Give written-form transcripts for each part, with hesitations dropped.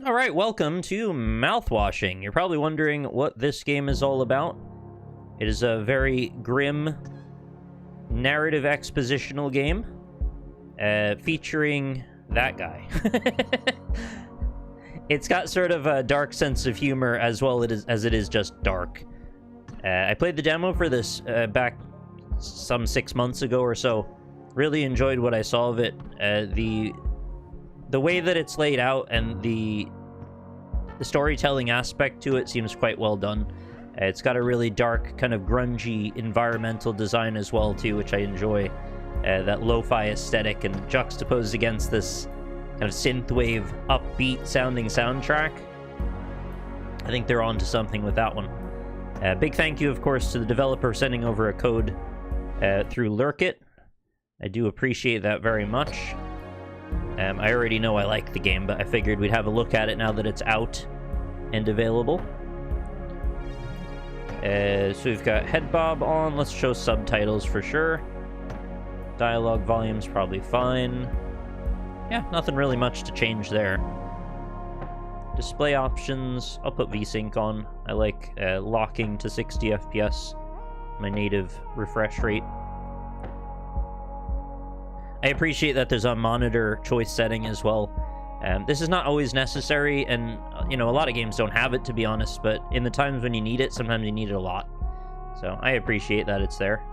Alright, welcome to Mouthwashing. You're probably wondering what this game is all about. It is a very grim, narrative expositional game, featuring that guy. It's got sort of a dark sense of humor as well as it is just dark. I played the demo for this back some 6 months ago or so. Really enjoyed what I saw of it. The way that it's laid out and the storytelling aspect to it seems quite well done. It's got a really dark, kind of grungy environmental design as well, too, which I enjoy. That lo-fi aesthetic and juxtaposed against this kind of synthwave, upbeat-sounding soundtrack. I think they're onto something with that one. Big thank you, of course, to the developer sending over a code through Lurkit. I do appreciate that very much. I already know I like the game, but I figured we'd have a look at it now that it's out and available. So we've got head bob on. Let's show subtitles for sure. Dialogue volume's probably fine. Yeah, nothing really much to change there. Display options, I'll put VSync on. I like locking to 60 FPS, my native refresh rate. I appreciate that there's a monitor choice setting as well. This is not always necessary, and, you know, a lot of games don't have it, to be honest, but in the times when you need it, sometimes you need it a lot. So I appreciate that it's there.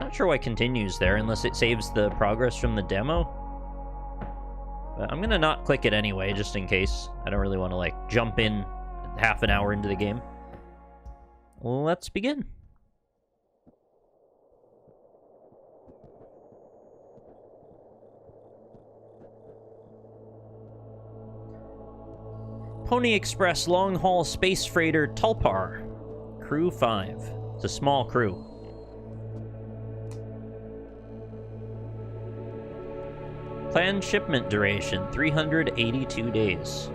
Not sure why continues there, unless it saves the progress from the demo. But I'm gonna not click it anyway, just in case. I don't really want to, like, jump in half an hour into the game. Let's begin. Pony Express long-haul space freighter Tulpar. Crew 5. It's a small crew. Planned shipment duration, 382 days.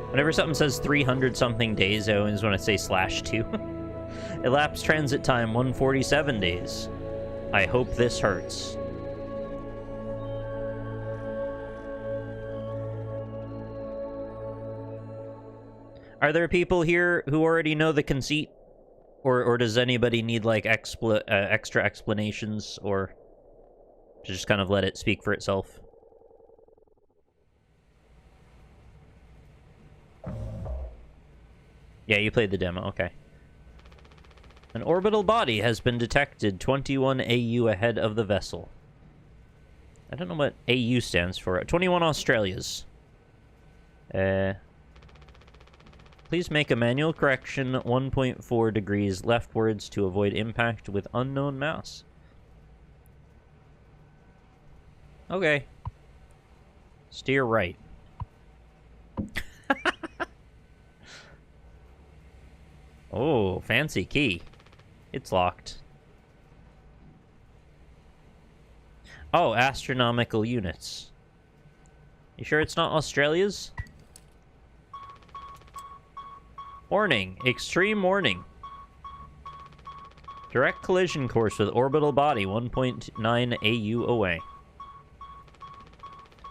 Whenever something says 300-something days, I always want to say /2. Elapsed transit time, 147 days. I hope this hurts. Are there people here who already know the conceit? Or does anybody need, like, extra explanations, or to just kind of let it speak for itself? Yeah, you played the demo, okay. An orbital body has been detected 21 AU ahead of the vessel. I don't know what AU stands for. 21 Australias. Please make a manual correction 1.4 degrees leftwards to avoid impact with unknown mass. Okay. Steer right. Oh, fancy key. It's locked. Oh, astronomical units. You sure it's not Australia's? Warning. Extreme warning. Direct collision course with orbital body 1.9 AU away.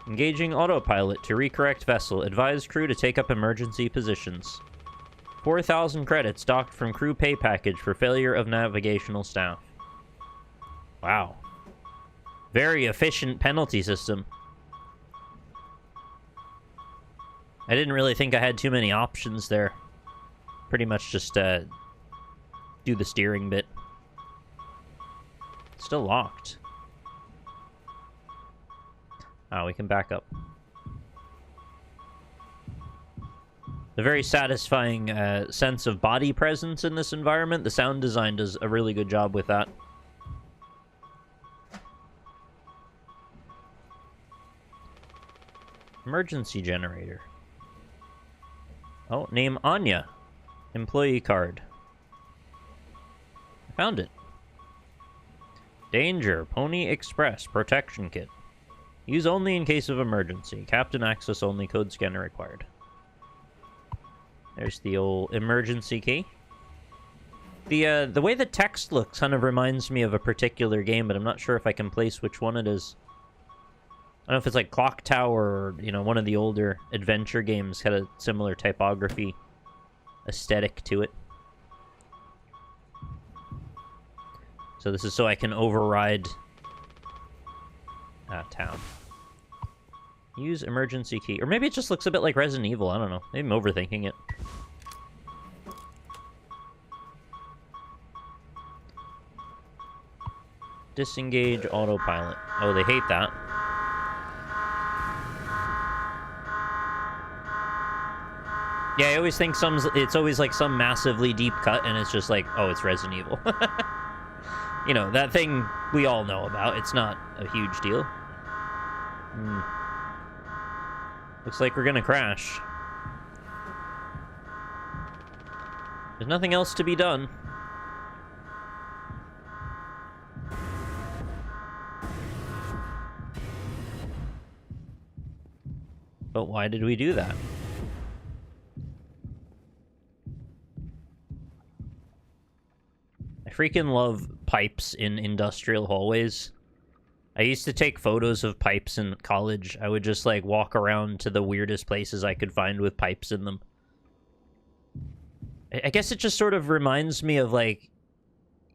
Engaging autopilot to recorrect vessel. Advise crew to take up emergency positions. 4,000 credits docked from crew pay package for failure of navigational staff. Wow. Very efficient penalty system. I didn't really think I had too many options there. Pretty much just do the steering bit. Still locked. Oh, we can back up. The very satisfying sense of body presence in this environment. The sound design does a really good job with that. Emergency generator. Oh, name Anya. Employee card. I found it. Danger. Pony Express protection kit. Use only in case of emergency. Captain access only. Code scanner required. There's the old emergency key. The way the text looks kind of reminds me of a particular game, but I'm not sure if I can place which one it is. don't know if it's like Clock Tower or, you know, one of the older adventure games had a similar typography aesthetic to it. So this is so I can override town. Use emergency key. Or maybe it just looks a bit like Resident Evil. I don't know. Maybe I'm overthinking it. Disengage autopilot. Oh, they hate that. Yeah, I always think it's always like some massively deep cut, and it's just like, oh, it's Resident Evil. You know, that thing we all know about. It's not a huge deal. Looks like we're gonna crash. There's nothing else to be done. But why did we do that? I freaking love pipes in industrial hallways. I used to take photos of pipes in college. I would just, like, walk around to the weirdest places I could find with pipes in them. I guess it just sort of reminds me of, like,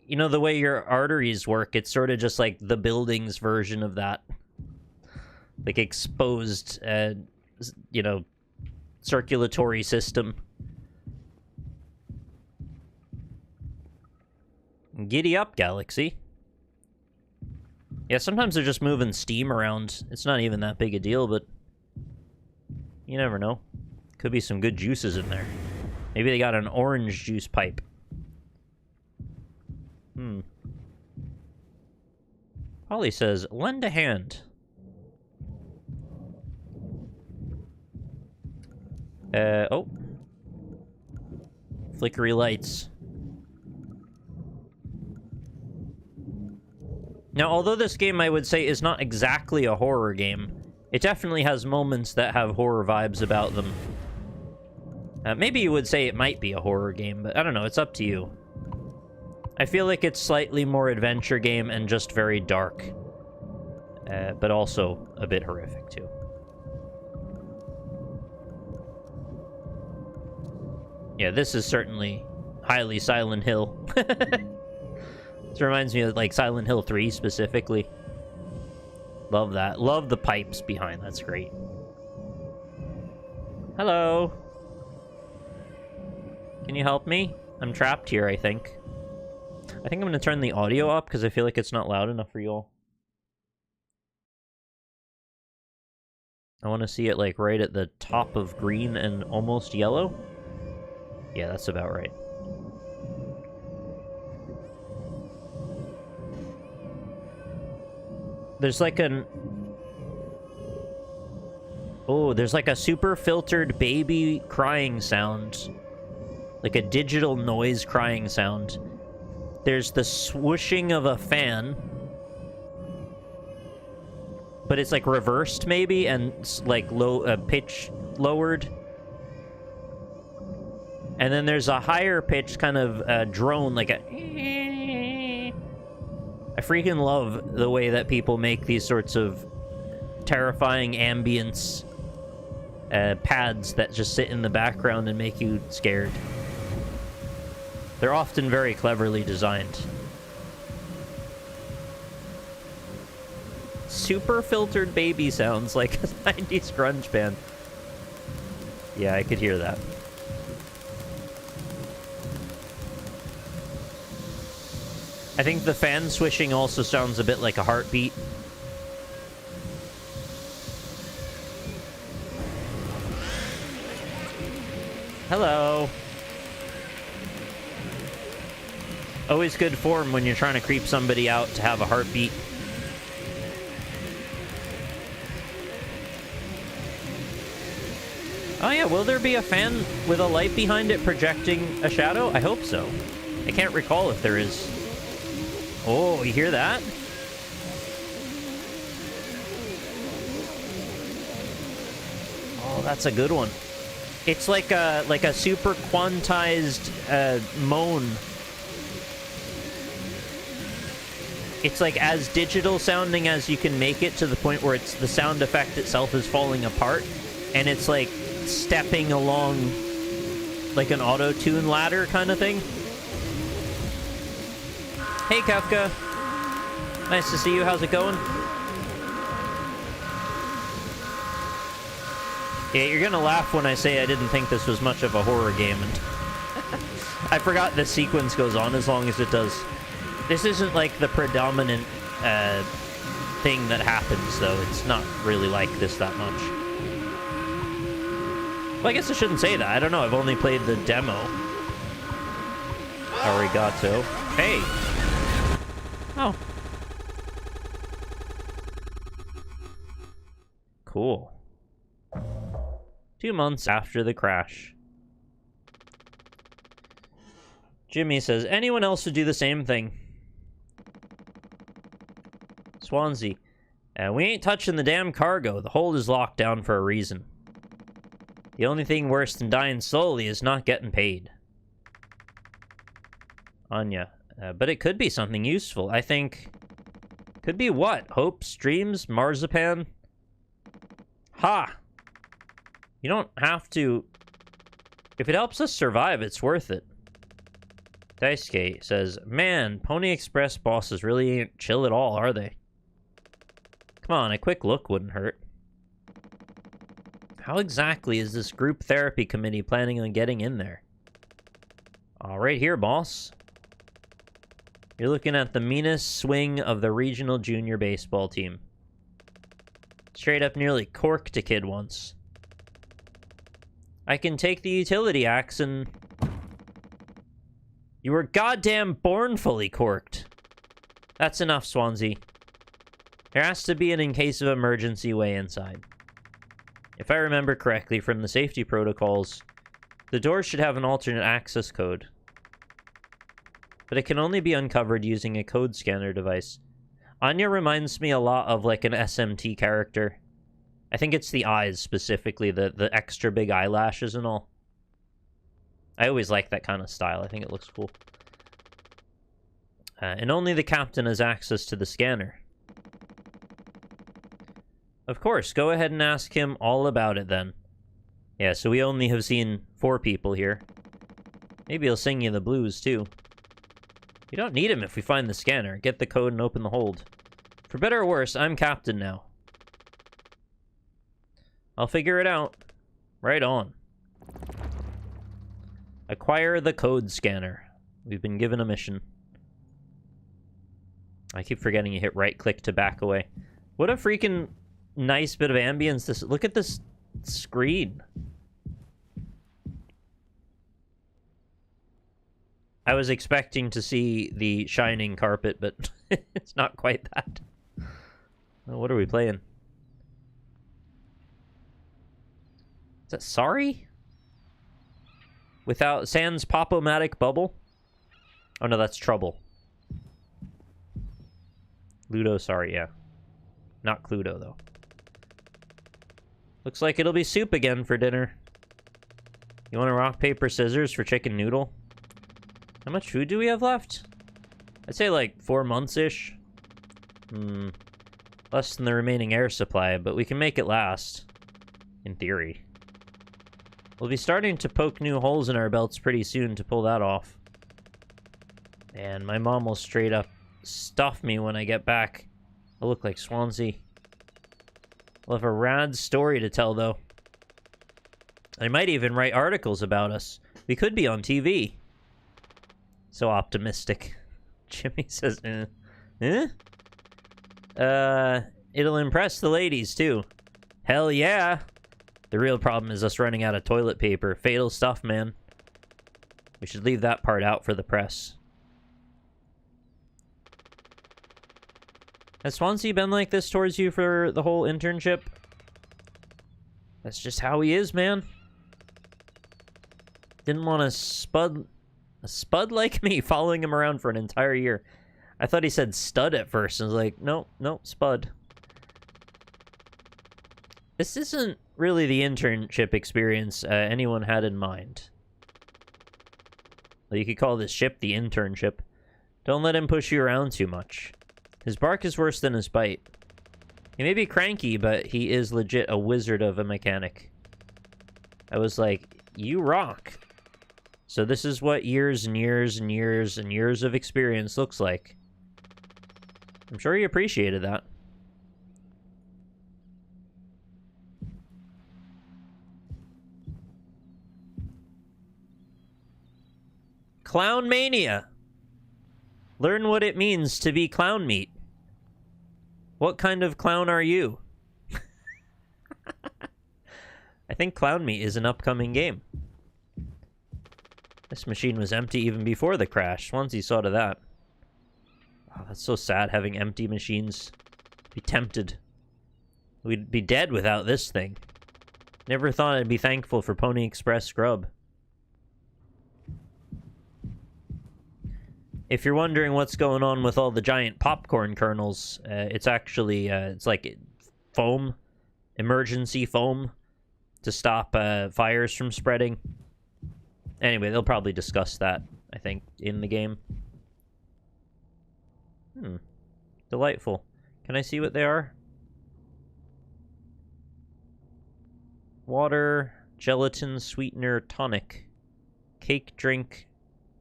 you know, the way your arteries work. It's sort of just, like, the building's version of that. Like, exposed, you know, circulatory system. Giddy up, Galaxy. Yeah, sometimes they're just moving steam around. It's not even that big a deal, but you never know. Could be some good juices in there. Maybe they got an orange juice pipe. Polly says, lend a hand. Oh. Flickery lights. Now, although this game, I would say, is not exactly a horror game, it definitely has moments that have horror vibes about them. Maybe you would say it might be a horror game, but I don't know, it's up to you. I feel like it's slightly more adventure game and just very dark. But also a bit horrific, too. Yeah, this is certainly highly Silent Hill. This reminds me of, like, Silent Hill 3 specifically. Love that. Love the pipes behind. That's great. Hello. Can you help me? I'm trapped here, I think. I think I'm going to turn the audio up because I feel like it's not loud enough for you all. I want to see it, like, right at the top of green and almost yellow. Yeah, that's about right. There's like an... Oh, there's like a super filtered baby crying sound. Like a digital noise crying sound. There's the swooshing of a fan. But it's like reversed maybe, and like low pitch lowered. And then there's a higher pitched kind of drone, like a... I freaking love the way that people make these sorts of terrifying ambience pads that just sit in the background and make you scared. They're often very cleverly designed. Super filtered baby sounds like a 90s grunge band. Yeah, I could hear that. I think the fan swishing also sounds a bit like a heartbeat. Hello. Always good form when you're trying to creep somebody out to have a heartbeat. Oh yeah, will there be a fan with a light behind it projecting a shadow? I hope so. I can't recall if there is. Oh, you hear that? Oh, that's a good one. It's like a super quantized moan. it's like as digital sounding as you can make it, to the point where it's the sound effect itself is falling apart, and it's like stepping along like an auto-tune ladder kind of thing. Hey, Kafka. Nice to see you. How's it going? Yeah, you're gonna laugh when I say I didn't think this was much of a horror game, and I forgot the sequence goes on as long as it does. This isn't like the predominant thing that happens, though. It's not really like this that much. Well, I guess I shouldn't say that. I don't know. I've only played the demo. Arigato. Hey! Oh. Cool. 2 months after the crash. Jimmy says, anyone else would do the same thing. Swansea. We ain't touching the damn cargo. The hold is locked down for a reason. The only thing worse than dying slowly is not getting paid. Anya. But it could be something useful. I think... Could be what? Hopes, dreams, marzipan? Ha! You don't have to... If it helps us survive, it's worth it. Daisuke says, man, Pony Express bosses really ain't chill at all, are they? Come on, a quick look wouldn't hurt. How exactly is this group therapy committee planning on getting in there? Right here, boss. You're looking at the meanest swing of the regional junior baseball team. Straight up nearly corked a kid once. I can take the utility axe and... You were goddamn born fully corked. That's enough, Swansea. There has to be an in case of emergency way inside. If I remember correctly from the safety protocols, the doors should have an alternate access code. But it can only be uncovered using a code scanner device. Anya reminds me a lot of like an SMT character. I think it's the eyes specifically, the extra big eyelashes and all. I always like that kind of style. I think it looks cool. And only the captain has access to the scanner. Of course, go ahead and ask him all about it then. Yeah, so we only have seen 4 people here. Maybe he'll sing you the blues too. You don't need him if we find the scanner. Get the code and open the hold. For better or worse, I'm captain now. I'll figure it out. Right on. Acquire the code scanner. We've been given a mission. I keep forgetting you hit right-click to back away. What a freaking nice bit of ambience this... Look at this screen. I was expecting to see the shining carpet, but it's not quite that. Oh, what are we playing? Is that Sorry? Without Sans Pop-O-Matic Bubble? Oh no, that's Trouble. Ludo, sorry, yeah. Not Cluedo, though. Looks like it'll be soup again for dinner. You want a rock, paper, scissors for chicken noodle? How much food do we have left? I'd say like 4 months-ish. Less than the remaining air supply, but we can make it last. In theory. We'll be starting to poke new holes in our belts pretty soon to pull that off. And my mom will straight up stuff me when I get back. I'll look like Swansea. We'll have a rad story to tell, though. I might even write articles about us. We could be on TV. So optimistic. Jimmy says, it'll impress the ladies, too. Hell yeah! The real problem is us running out of toilet paper. Fatal stuff, man. We should leave that part out for the press. Has Swansea been like this towards you for the whole internship? That's just how he is, man. Didn't want a spud like me following him around for an entire year. I thought he said stud at first. I was like, no, spud. This isn't really the internship experience anyone had in mind. Well, you could call this ship the internship. Don't let him push you around too much. His bark is worse than his bite. He may be cranky, but he is legit a wizard of a mechanic. I was like, you rock. So this is what years and years and years and years of experience looks like. I'm sure he appreciated that. Clown Mania. Learn what it means to be clown meat. What kind of clown are you? I think Clown Meat is an upcoming game. This machine was empty even before the crash. Swansea saw to that. Oh, that's so sad, having empty machines. Be tempted. We'd be dead without this thing. Never thought I'd be thankful for Pony Express grub. If you're wondering what's going on with all the giant popcorn kernels, it's actually, it's like foam, emergency foam, to stop fires from spreading. Anyway, they'll probably discuss that, I think, in the game. Delightful. Can I see what they are? Water, gelatin, sweetener, tonic, cake drink,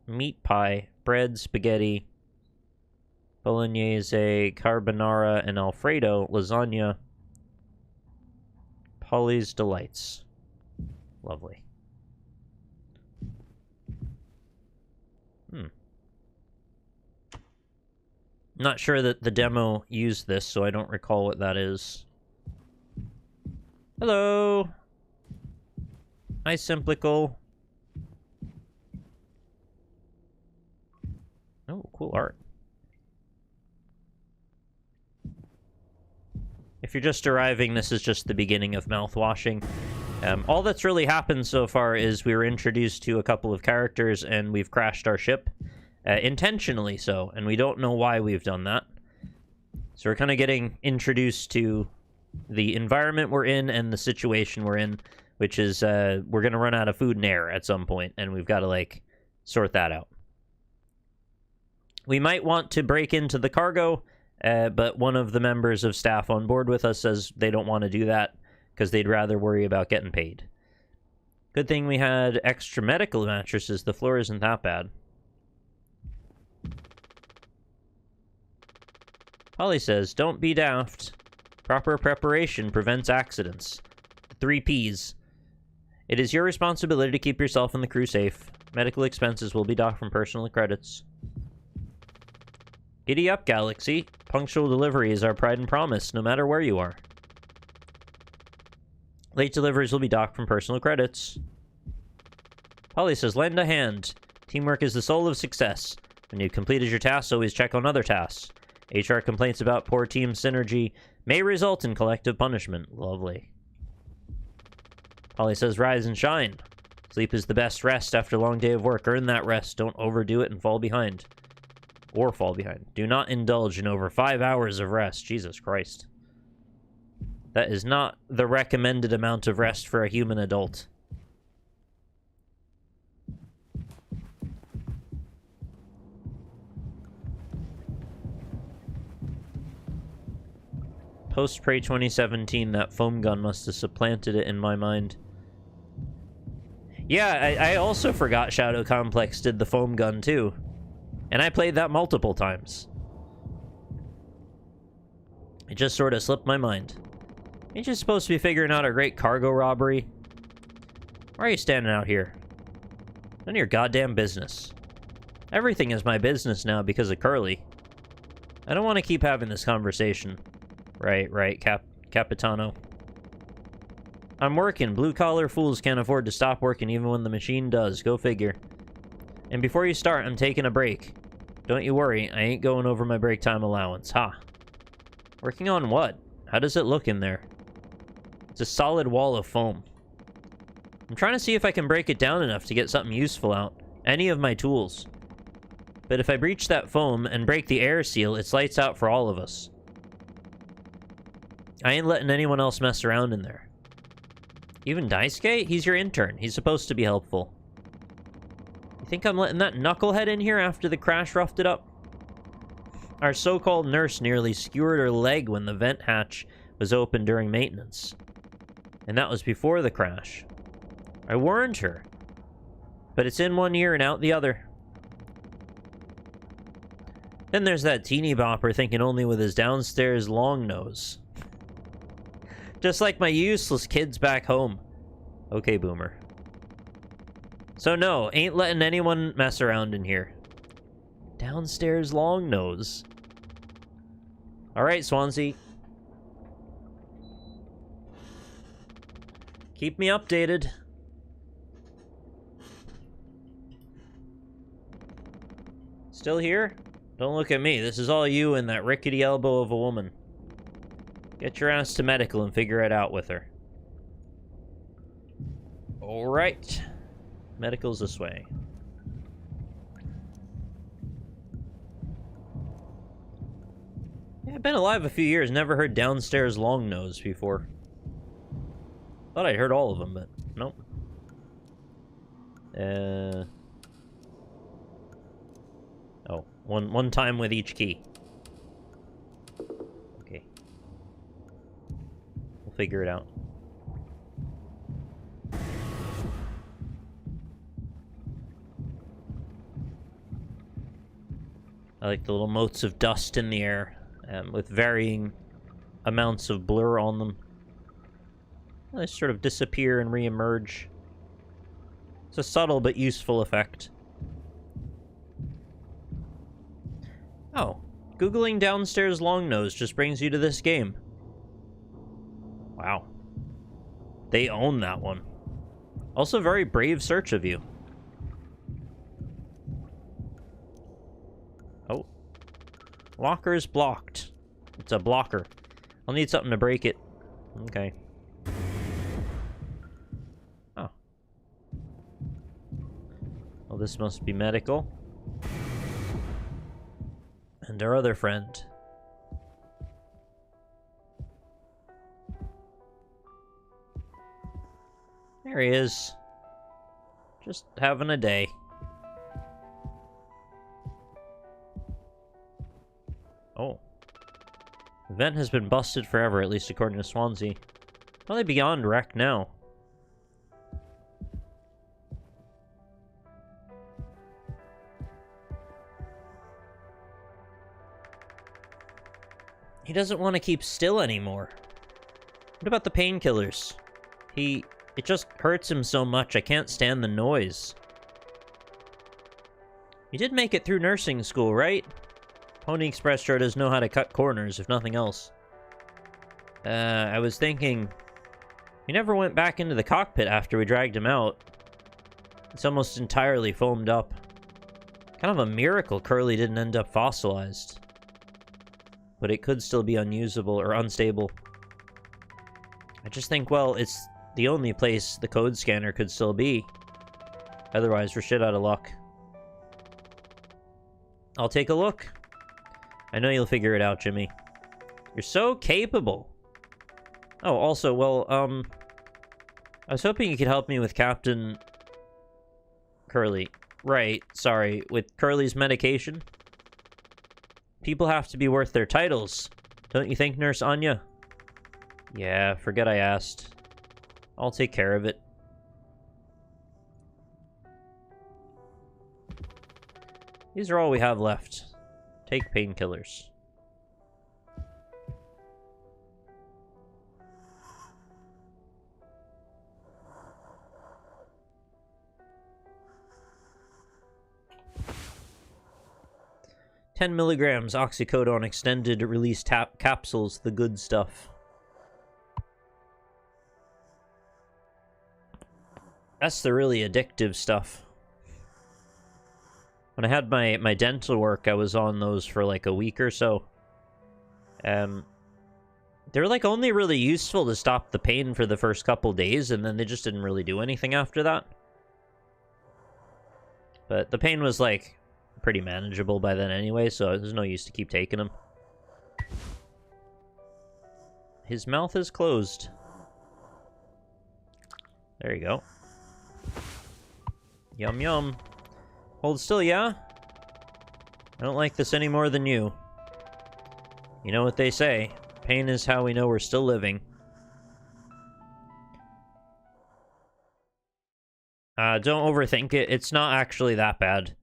meat pie, bread, spaghetti, bolognese, carbonara, and alfredo, lasagna, Polly's Delights. Lovely. Not sure that the demo used this, so I don't recall what that is. Hello! Hi, Simplical. Oh, cool art. If you're just arriving, this is just the beginning of Mouthwashing. All that's really happened so far is we were introduced to a couple of characters and we've crashed our ship. Intentionally so, and we don't know why we've done that. So we're kind of getting introduced to the environment we're in and the situation we're in, which is we're going to run out of food and air at some point, and we've got to, like, sort that out. We might want to break into the cargo, but one of the members of staff on board with us says they don't want to do that because they'd rather worry about getting paid. Good thing we had extra medical mattresses. The floor isn't that bad. Polly says, don't be daft. Proper preparation prevents accidents. The 3 Ps. It is your responsibility to keep yourself and the crew safe. Medical expenses will be docked from personal credits. Giddy up, Galaxy. Punctual delivery is our pride and promise, no matter where you are. Late deliveries will be docked from personal credits. Polly says, lend a hand. Teamwork is the soul of success. When you've completed your tasks, always check on other tasks. HR complaints about poor team synergy may result in collective punishment. Lovely. Polly says, rise and shine. Sleep is the best rest after a long day of work. Earn that rest. Don't overdo it and fall behind. Or fall behind. Do not indulge in over 5 hours of rest. Jesus Christ. That is not the recommended amount of rest for a human adult. Post-Prey 2017, that foam gun must have supplanted it in my mind. Yeah, I also forgot Shadow Complex did the foam gun too. And I played that multiple times. It just sort of slipped my mind. Ain't you supposed to be figuring out a great cargo robbery? Why are you standing out here? None of your goddamn business. Everything is my business now because of Curly. I don't want to keep having this conversation. Right, Capitano. I'm working. Blue-collar fools can't afford to stop working even when the machine does. Go figure. And before you start, I'm taking a break. Don't you worry, I ain't going over my break time allowance. Ha. Working on what? How does it look in there? It's a solid wall of foam. I'm trying to see if I can break it down enough to get something useful out. Any of my tools. But if I breach that foam and break the air seal, it's lights out for all of us. I ain't letting anyone else mess around in there. Even Daisuke? He's your intern. He's supposed to be helpful. You think I'm letting that knucklehead in here after the crash roughed it up? Our so-called nurse nearly skewered her leg when the vent hatch was open during maintenance. And that was before the crash. I warned her. But it's in one ear and out the other. Then there's that teeny bopper thinking only with his downstairs long nose. Just like my useless kids back home. Okay, boomer. So no, ain't letting anyone mess around in here. Downstairs long nose. Alright, Swansea. Keep me updated. Still here? Don't look at me. This is all you and that rickety elbow of a woman. Get your ass to medical and figure it out with her. Alright. Medical's this way. Yeah, I've been alive a few years. Never heard downstairs long nose before. Thought I'd heard all of them, but nope. Oh, one time with each key. Okay. We'll figure it out. I like the little motes of dust in the air, with varying amounts of blur on them. They sort of disappear and re-emerge. It's a subtle but useful effect. Oh, Googling downstairs long nose just brings you to this game. Wow. They own that one. Also, very brave search of you. Oh. Locker is blocked. It's a blocker. I'll need something to break it. Okay. Oh. Well, this must be medical. And our other friend. There he is. Just having a day. Oh. The vent has been busted forever, at least according to Swansea. Probably beyond wreck now. He doesn't want to keep still anymore. What about the painkillers? It just hurts him so much, I can't stand the noise. You did make it through nursing school, right? Pony Express sure does know how to cut corners, if nothing else. I was thinking... He never went back into the cockpit after we dragged him out. It's almost entirely foamed up. Kind of a miracle Curly didn't end up fossilized. But it could still be unusable or unstable. I just think, well, it's the only place the code scanner could still be. Otherwise, we're shit out of luck. I'll take a look. I know you'll figure it out, Jimmy. You're so capable. Oh, also, well, I was hoping you could help me with Captain... Curly. Right, sorry. With Curly's medication? People have to be worth their titles. Don't you think, Nurse Anya? Yeah, forget I asked. I'll take care of it. These are all we have left. Take painkillers. $10 milligrams oxycodone extended release capsules, the good stuff. That's the really addictive stuff. When I had my dental work, I was on those for like a week or so. They're like only really useful to stop the pain for the first couple days, and then they just didn't really do anything after that. But the pain was like pretty manageable by then anyway, so there's no use to keep taking them. His mouth is closed. There you go. Yum yum. Hold still, yeah? I don't like this any more than you. You know what they say. Pain is how we know we're still living. Don't overthink it. It's not actually that bad.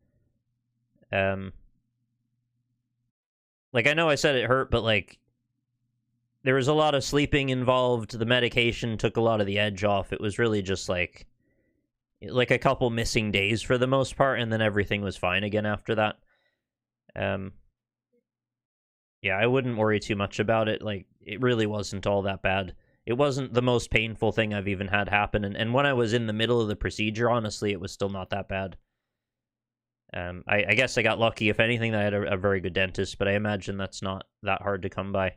Like, I know I said it hurt, but, like, there was a lot of sleeping involved. The medication took a lot of the edge off. It was really just, like a couple missing days for the most part, and then everything was fine again after that. Yeah, I wouldn't worry too much about it. Like, it really wasn't all that bad. It wasn't the most painful thing I've even had happen, and when I was in the middle of the procedure, honestly, it was still not that bad. I guess I got lucky, if anything, that I had a very good dentist, but I imagine that's not that hard to come by.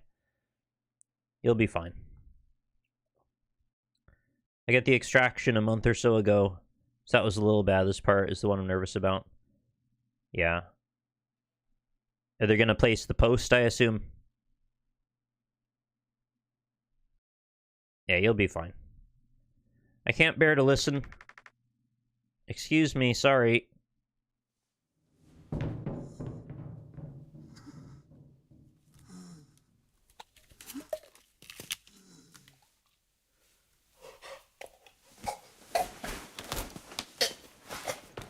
You'll be fine. I got the extraction a month or so ago, so that was a little bad. This part is the one I'm nervous about. Yeah. Are they going to place the post, I assume? Yeah, you'll be fine. I can't bear to listen. Excuse me, sorry.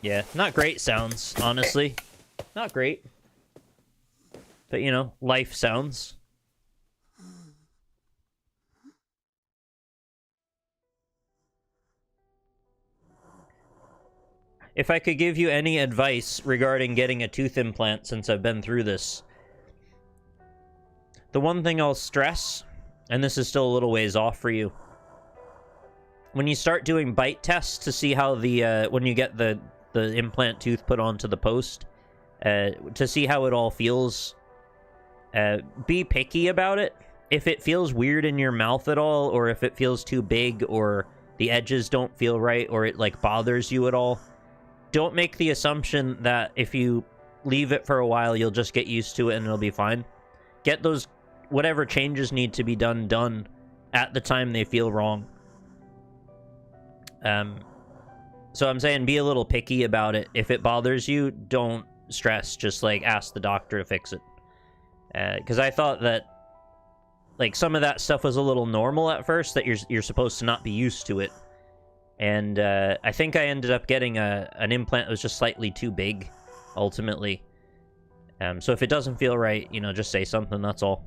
Yeah, not great sounds, honestly. Not great. But, you know, life sounds. If I could give you any advice regarding getting a tooth implant since I've been through this, the one thing I'll stress, and this is still a little ways off for you, when you start doing bite tests to see how the, when you get the implant tooth put onto the post, to see how it all feels, be picky about it. If it feels weird in your mouth at all, or if it feels too big, or the edges don't feel right, or it, like, bothers you at all, don't make the assumption that if you leave it for a while, you'll just get used to it and it'll be fine. Get those, whatever changes need to be done at the time they feel wrong. So I'm saying be a little picky about it. If it bothers you, don't stress. Just, like, ask the doctor to fix it. Because I thought that, like, some of that stuff was a little normal at first, that you're supposed to not be used to it. And I think I ended up getting an implant that was just slightly too big, ultimately. So if it doesn't feel right, you know, just say something, that's all.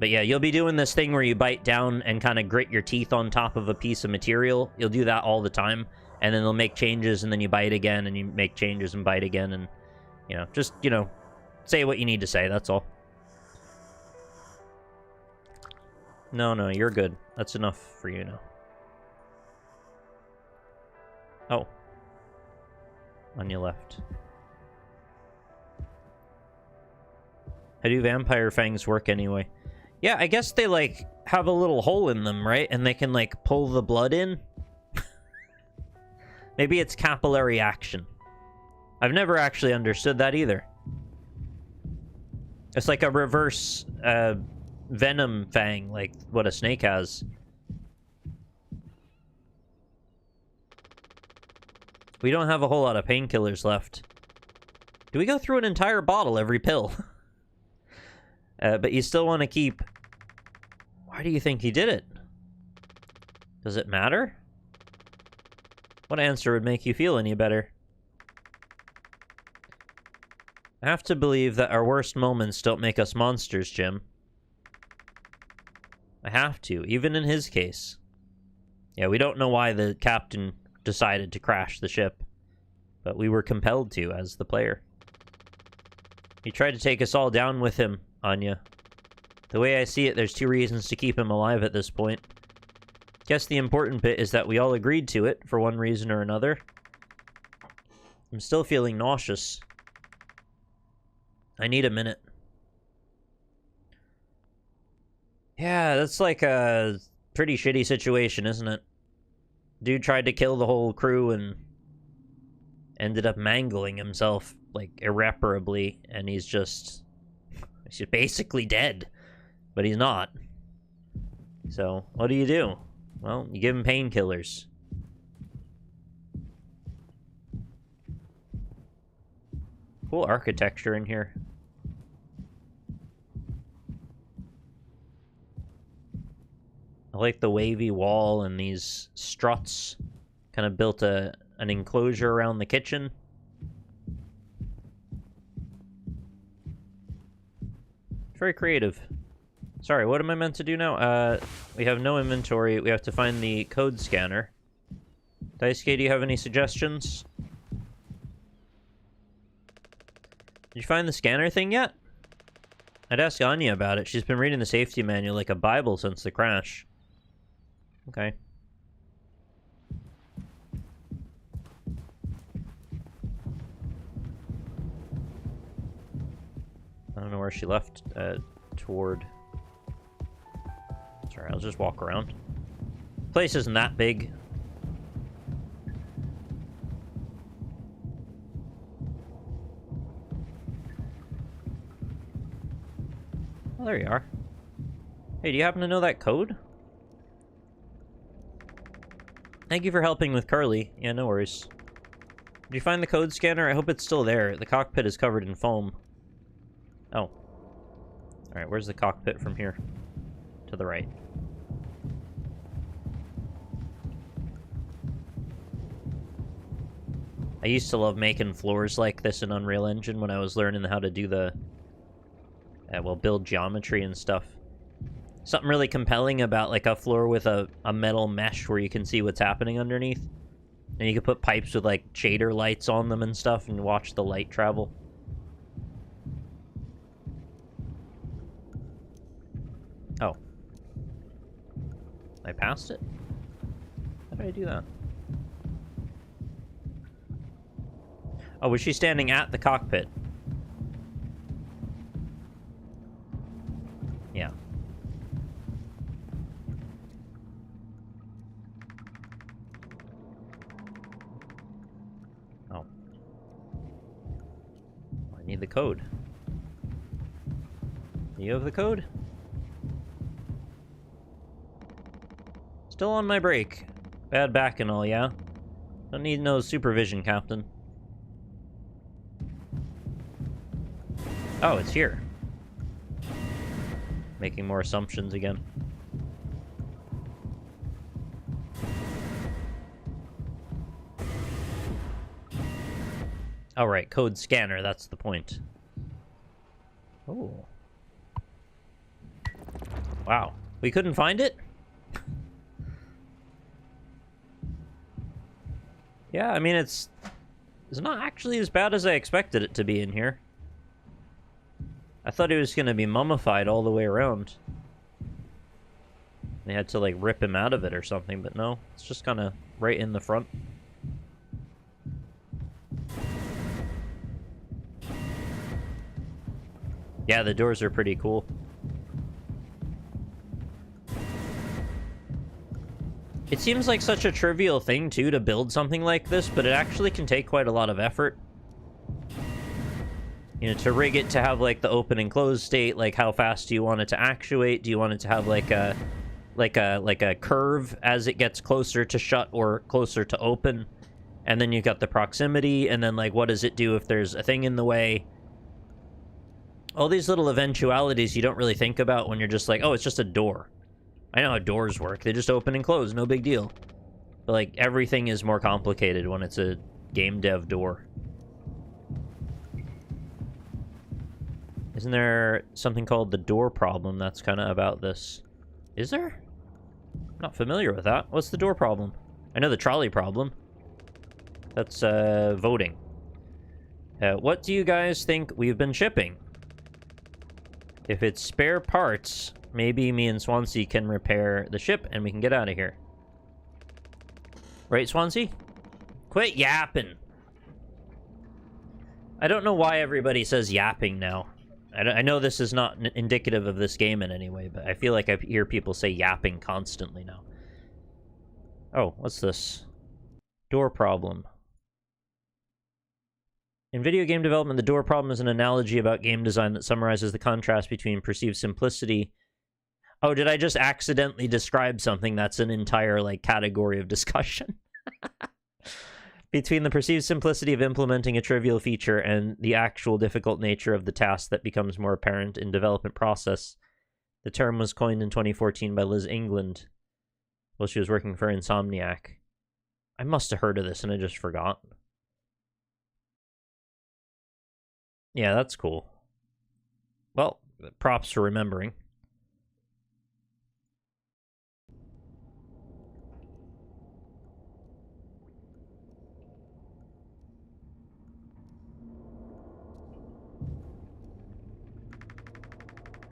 But yeah, you'll be doing this thing where you bite down and kind of grit your teeth on top of a piece of material. You'll do that all the time, and then they'll make changes, and then you bite again, and you make changes and bite again, and, you know, just, you know, say what you need to say, that's all. No, you're good. That's enough for you now. Oh. On your left. How do vampire fangs work anyway? Yeah, I guess they, like, have a little hole in them, right? And they can, like, pull the blood in? Maybe it's capillary action. I've never actually understood that either. It's like a reverse, venom fang, like what a snake has. We don't have a whole lot of painkillers left. Do we go through an entire bottle every pill? But you still want to keep... Why do you think he did it? Does it matter? What answer would make you feel any better? I have to believe that our worst moments don't make us monsters, Jim. I have to, even in his case. Yeah, we don't know why the captain decided to crash the ship, but we were compelled to as the player. He tried to take us all down with him, Anya. The way I see it, there's 2 reasons to keep him alive at this point. Guess the important bit is that we all agreed to it for one reason or another. I'm still feeling nauseous. I need a minute. Yeah, that's like a pretty shitty situation, isn't it? Dude tried to kill the whole crew and ended up mangling himself, like, irreparably, and he's just basically dead. But he's not. So, what do? Well, you give him painkillers. Cool architecture in here. I like the wavy wall and these struts. Kind of built an enclosure around the kitchen. Very creative. Sorry, what am I meant to do now? We have no inventory. We have to find the code scanner. Daisuke, do you have any suggestions? Did you find the scanner thing yet? I'd ask Anya about it. She's been reading the safety manual like a Bible since the crash. Okay. I don't know where she left toward. Sorry, I'll just walk around. Place isn't that big. Oh, there you are. Hey, do you happen to know that code? Thank you for helping with Carly. Yeah, no worries. Did you find the code scanner? I hope it's still there. The cockpit is covered in foam. Oh. Alright, where's the cockpit from here? To the right. I used to love making floors like this in Unreal Engine when I was learning how to do the... well, build geometry and stuff. Something really compelling about, like, a floor with a metal mesh where you can see what's happening underneath. And you can put pipes with, like, shader lights on them and stuff and watch the light travel. Oh. I passed it? How did I do that? Oh, was she standing at the cockpit? Yeah. Oh. I need the code. You have the code? Still on my break. Bad back and all, yeah? Don't need no supervision, Captain. Oh, it's here. Making more assumptions again. Oh, right, code scanner, that's the point. Oh. Wow. We couldn't find it? Yeah, I mean, it's not actually as bad as I expected it to be in here. I thought he was going to be mummified all the way around. They had to, like, rip him out of it or something, but no. It's just kind of right in the front. Yeah, the doors are pretty cool. It seems like such a trivial thing, too, to build something like this, but it actually can take quite a lot of effort. You know, to rig it to have, like, the open and close state, like, how fast do you want it to actuate? Do you want it to have, like a curve as it gets closer to shut or closer to open? And then you got the proximity, and then, like, what does it do if there's a thing in the way? All these little eventualities you don't really think about when you're just like, oh, it's just a door. I know how doors work. They just open and close, no big deal. But, like, everything is more complicated when it's a game dev door. Isn't there something called the door problem that's kind of about this? Is there? I'm not familiar with that. What's the door problem? I know the trolley problem. That's, voting. What do you guys think we've been shipping? If it's spare parts, maybe me and Swansea can repair the ship and we can get out of here. Right, Swansea? Quit yapping. I don't know why everybody says yapping now. I know this is not indicative of this game in any way, but I feel like I hear people say yapping constantly now. Oh, what's this? Door problem. In video game development, the door problem is an analogy about game design that summarizes the contrast between perceived simplicity. Oh, did I just accidentally describe something that's an entire, like, category of discussion? Between the perceived simplicity of implementing a trivial feature and the actual difficult nature of the task that becomes more apparent in development process. The term was coined in 2014 by Liz England. while she was working for Insomniac. I must have heard of this and I just forgot. Yeah, that's cool. Well, props for remembering.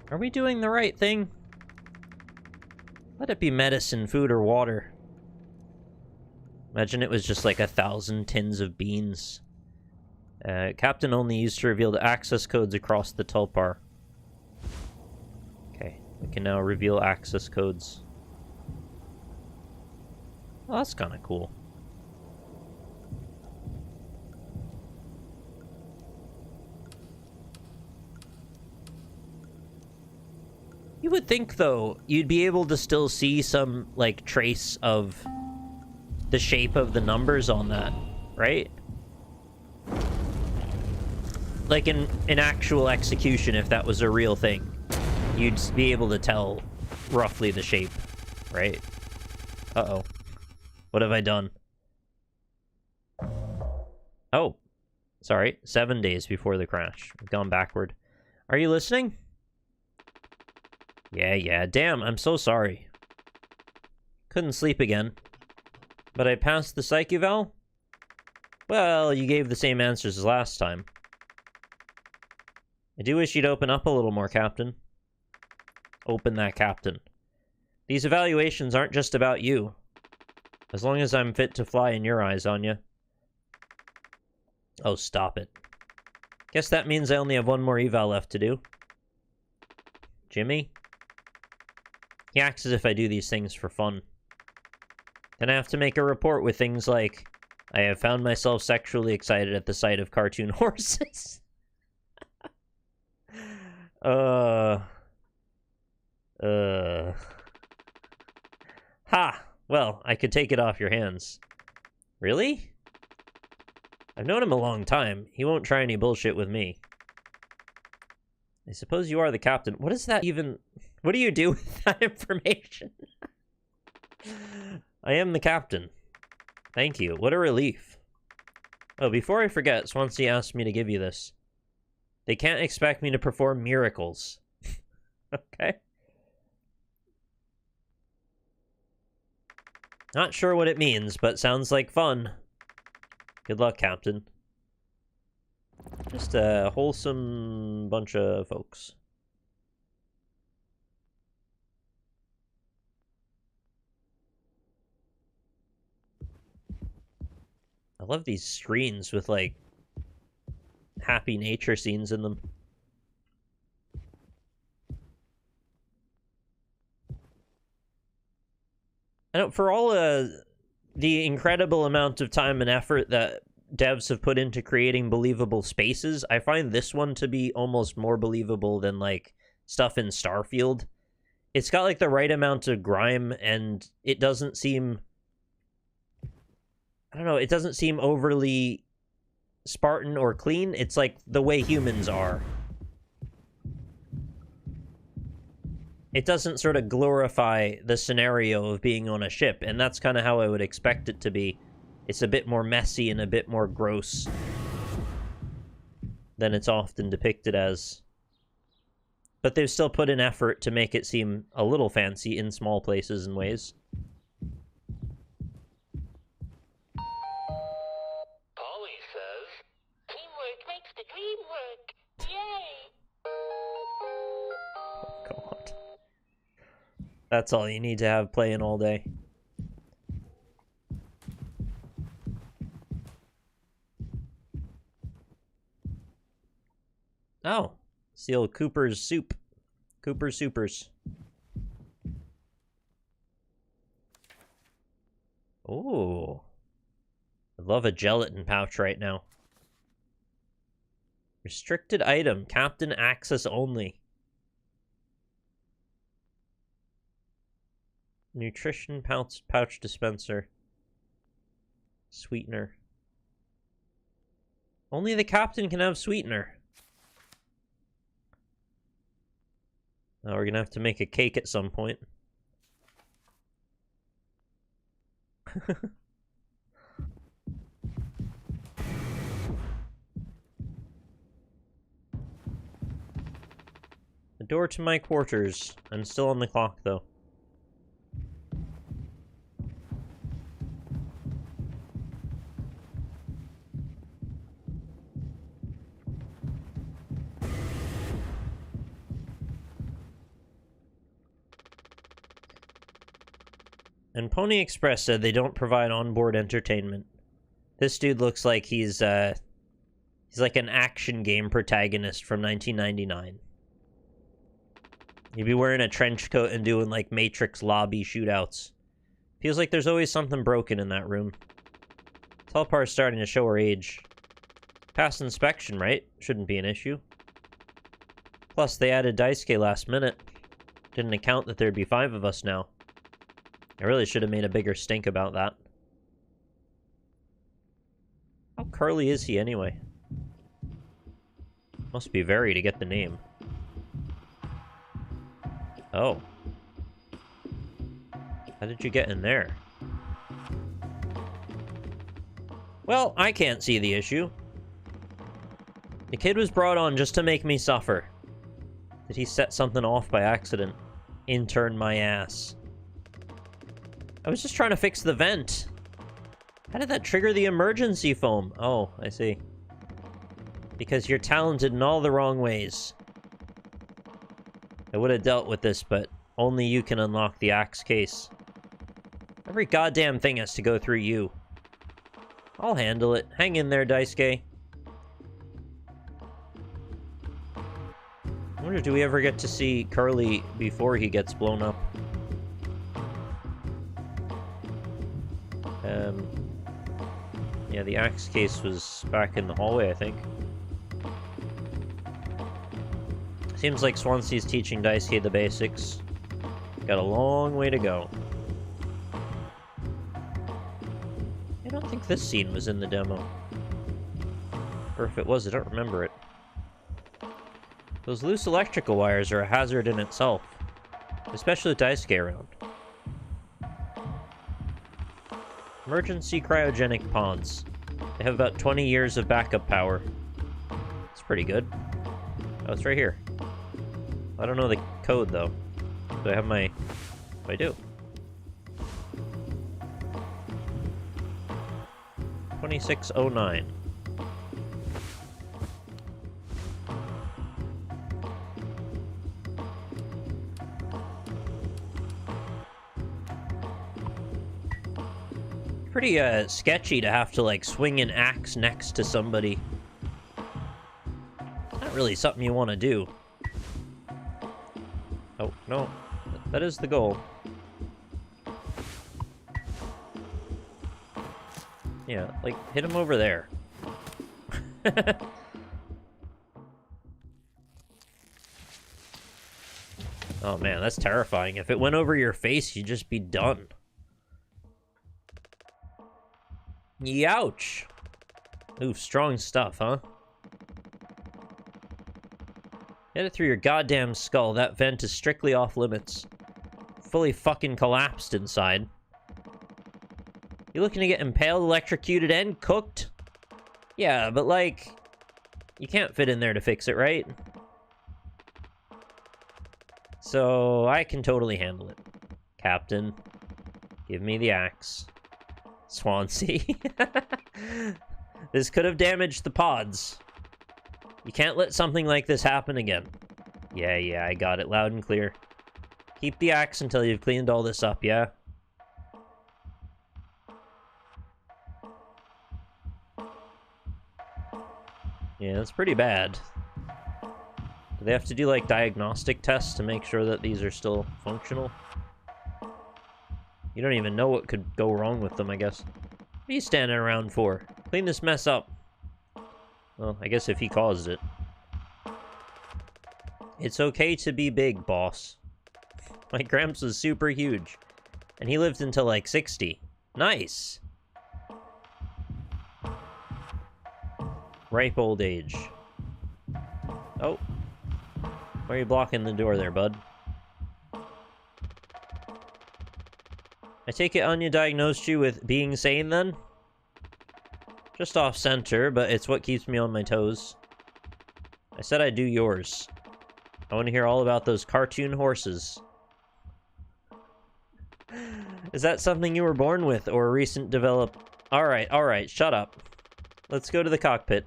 Are we doing the right thing? Let it be medicine, food, or water. Imagine it was just like 1,000 tins of beans. Captain only used to reveal the access codes across the tulpar. Okay, we can now reveal access codes. Oh, that's kind of cool. You would think, though, you'd be able to still see some, like, trace of the shape of the numbers on that, right? Like, in actual execution, if that was a real thing, you'd be able to tell roughly the shape, right? Uh-oh. What have I done? Oh. Sorry. 7 days before the crash. I've gone backward. Are you listening? Yeah. Damn, I'm so sorry. Couldn't sleep again. But I passed the psych eval? Well, you gave the same answers as last time. I do wish you'd open up a little more, Captain. Open that, Captain. These evaluations aren't just about you. As long as I'm fit to fly in your eyes, Anya. Oh, stop it. Guess that means I only have one more eval left to do. Jimmy? He acts as if I do these things for fun. Then I have to make a report with things like, I have found myself sexually excited at the sight of cartoon horses. Ha! Well, I could take it off your hands. Really? I've known him a long time. He won't try any bullshit with me. I suppose you are the captain. What is that even... What do you do with that information? I am the captain. Thank you. What a relief. Oh, before I forget, Swansea asked me to give you this. They can't expect me to perform miracles. Okay. Not sure what it means, but sounds like fun. Good luck, Captain. Just a wholesome bunch of folks. I love these screens with, like, happy nature scenes in them. I don't, for all the incredible amount of time and effort that devs have put into creating believable spaces, I find this one to be almost more believable than, like, stuff in Starfield. It's got, like, the right amount of grime, and it doesn't seem... I don't know, it doesn't seem overly Spartan or clean. It's like the way humans are. It doesn't sort of glorify the scenario of being on a ship, and that's kind of how I would expect it to be. It's a bit more messy and a bit more gross than it's often depicted as. But they've still put in effort to make it seem a little fancy in small places and ways. Polly says, teamwork makes the dream work. Yay! Oh, God. That's all you need to have playing all day. Oh, it's the old Cooper's soup. Cooper's Supers. Ooh. I love a gelatin pouch right now. Restricted item. Captain access only. Nutrition pouch dispenser. Sweetener. Only the captain can have sweetener. Now we're gonna have to make a cake at some point. The door to my quarters. I'm still on the clock, though. And Pony Express said they don't provide onboard entertainment. This dude looks like he's like an action game protagonist from 1999. He'd be wearing a trench coat and doing, like, Matrix lobby shootouts. Feels like there's always something broken in that room. Telpar's starting to show her age. Past inspection, right? Shouldn't be an issue. Plus, they added Daisuke last minute. Didn't account that there'd be 5 of us now. I really should have made a bigger stink about that. How curly is he, anyway? Must be very to get the name. Oh. How did you get in there? Well, I can't see the issue. The kid was brought on just to make me suffer. Did he set something off by accident? Intern my ass. I was just trying to fix the vent. How did that trigger the emergency foam? Oh, I see. Because you're talented in all the wrong ways. I would have dealt with this, but only you can unlock the axe case. Every goddamn thing has to go through you. I'll handle it. Hang in there, Daisuke. I wonder, do we ever get to see Curly before he gets blown up? Yeah, the axe case was back in the hallway, I think. Seems like Swansea's teaching Daisuke the basics. Got a long way to go. I don't think this scene was in the demo. Or if it was, I don't remember it. Those loose electrical wires are a hazard in itself. Especially with Daisuke around. Emergency cryogenic pods. They have about 20 years of backup power. It's pretty good. Oh, it's right here. I don't know the code, though. Do I have my... Oh, I do. 2609. Pretty sketchy to have to like swing an axe next to somebody. Not really something you want to do. Oh no, that is the goal. Yeah, like hit him over there. Oh man, that's terrifying. If it went over your face, you'd just be done. Youch! Ooh, strong stuff, huh? Get it through your goddamn skull. That vent is strictly off limits. Fully fucking collapsed inside. You looking to get impaled, electrocuted, and cooked? Yeah, but like... You can't fit in there to fix it, right? So, I can totally handle it. Captain, give me the axe. Swansea. This could have damaged the pods. You can't let something like this happen again. Yeah, I got it loud and clear. Keep the axe until you've cleaned all this up, yeah? Yeah, that's pretty bad. Do they have to do, like, diagnostic tests to make sure that these are still functional? You don't even know what could go wrong with them, I guess. What are you standing around for? Clean this mess up. Well, I guess if he caused it. It's okay to be big, boss. My Gramps was super huge. And he lived until like 60. Nice! Ripe old age. Oh. Why are you blocking the door there, bud? I take it Anya diagnosed you with being sane then? Just off center, but it's what keeps me on my toes. I said I'd do yours. I want to hear all about those cartoon horses. Is that something you were born with, or a recent develop? Alright, shut up. Let's go to the cockpit.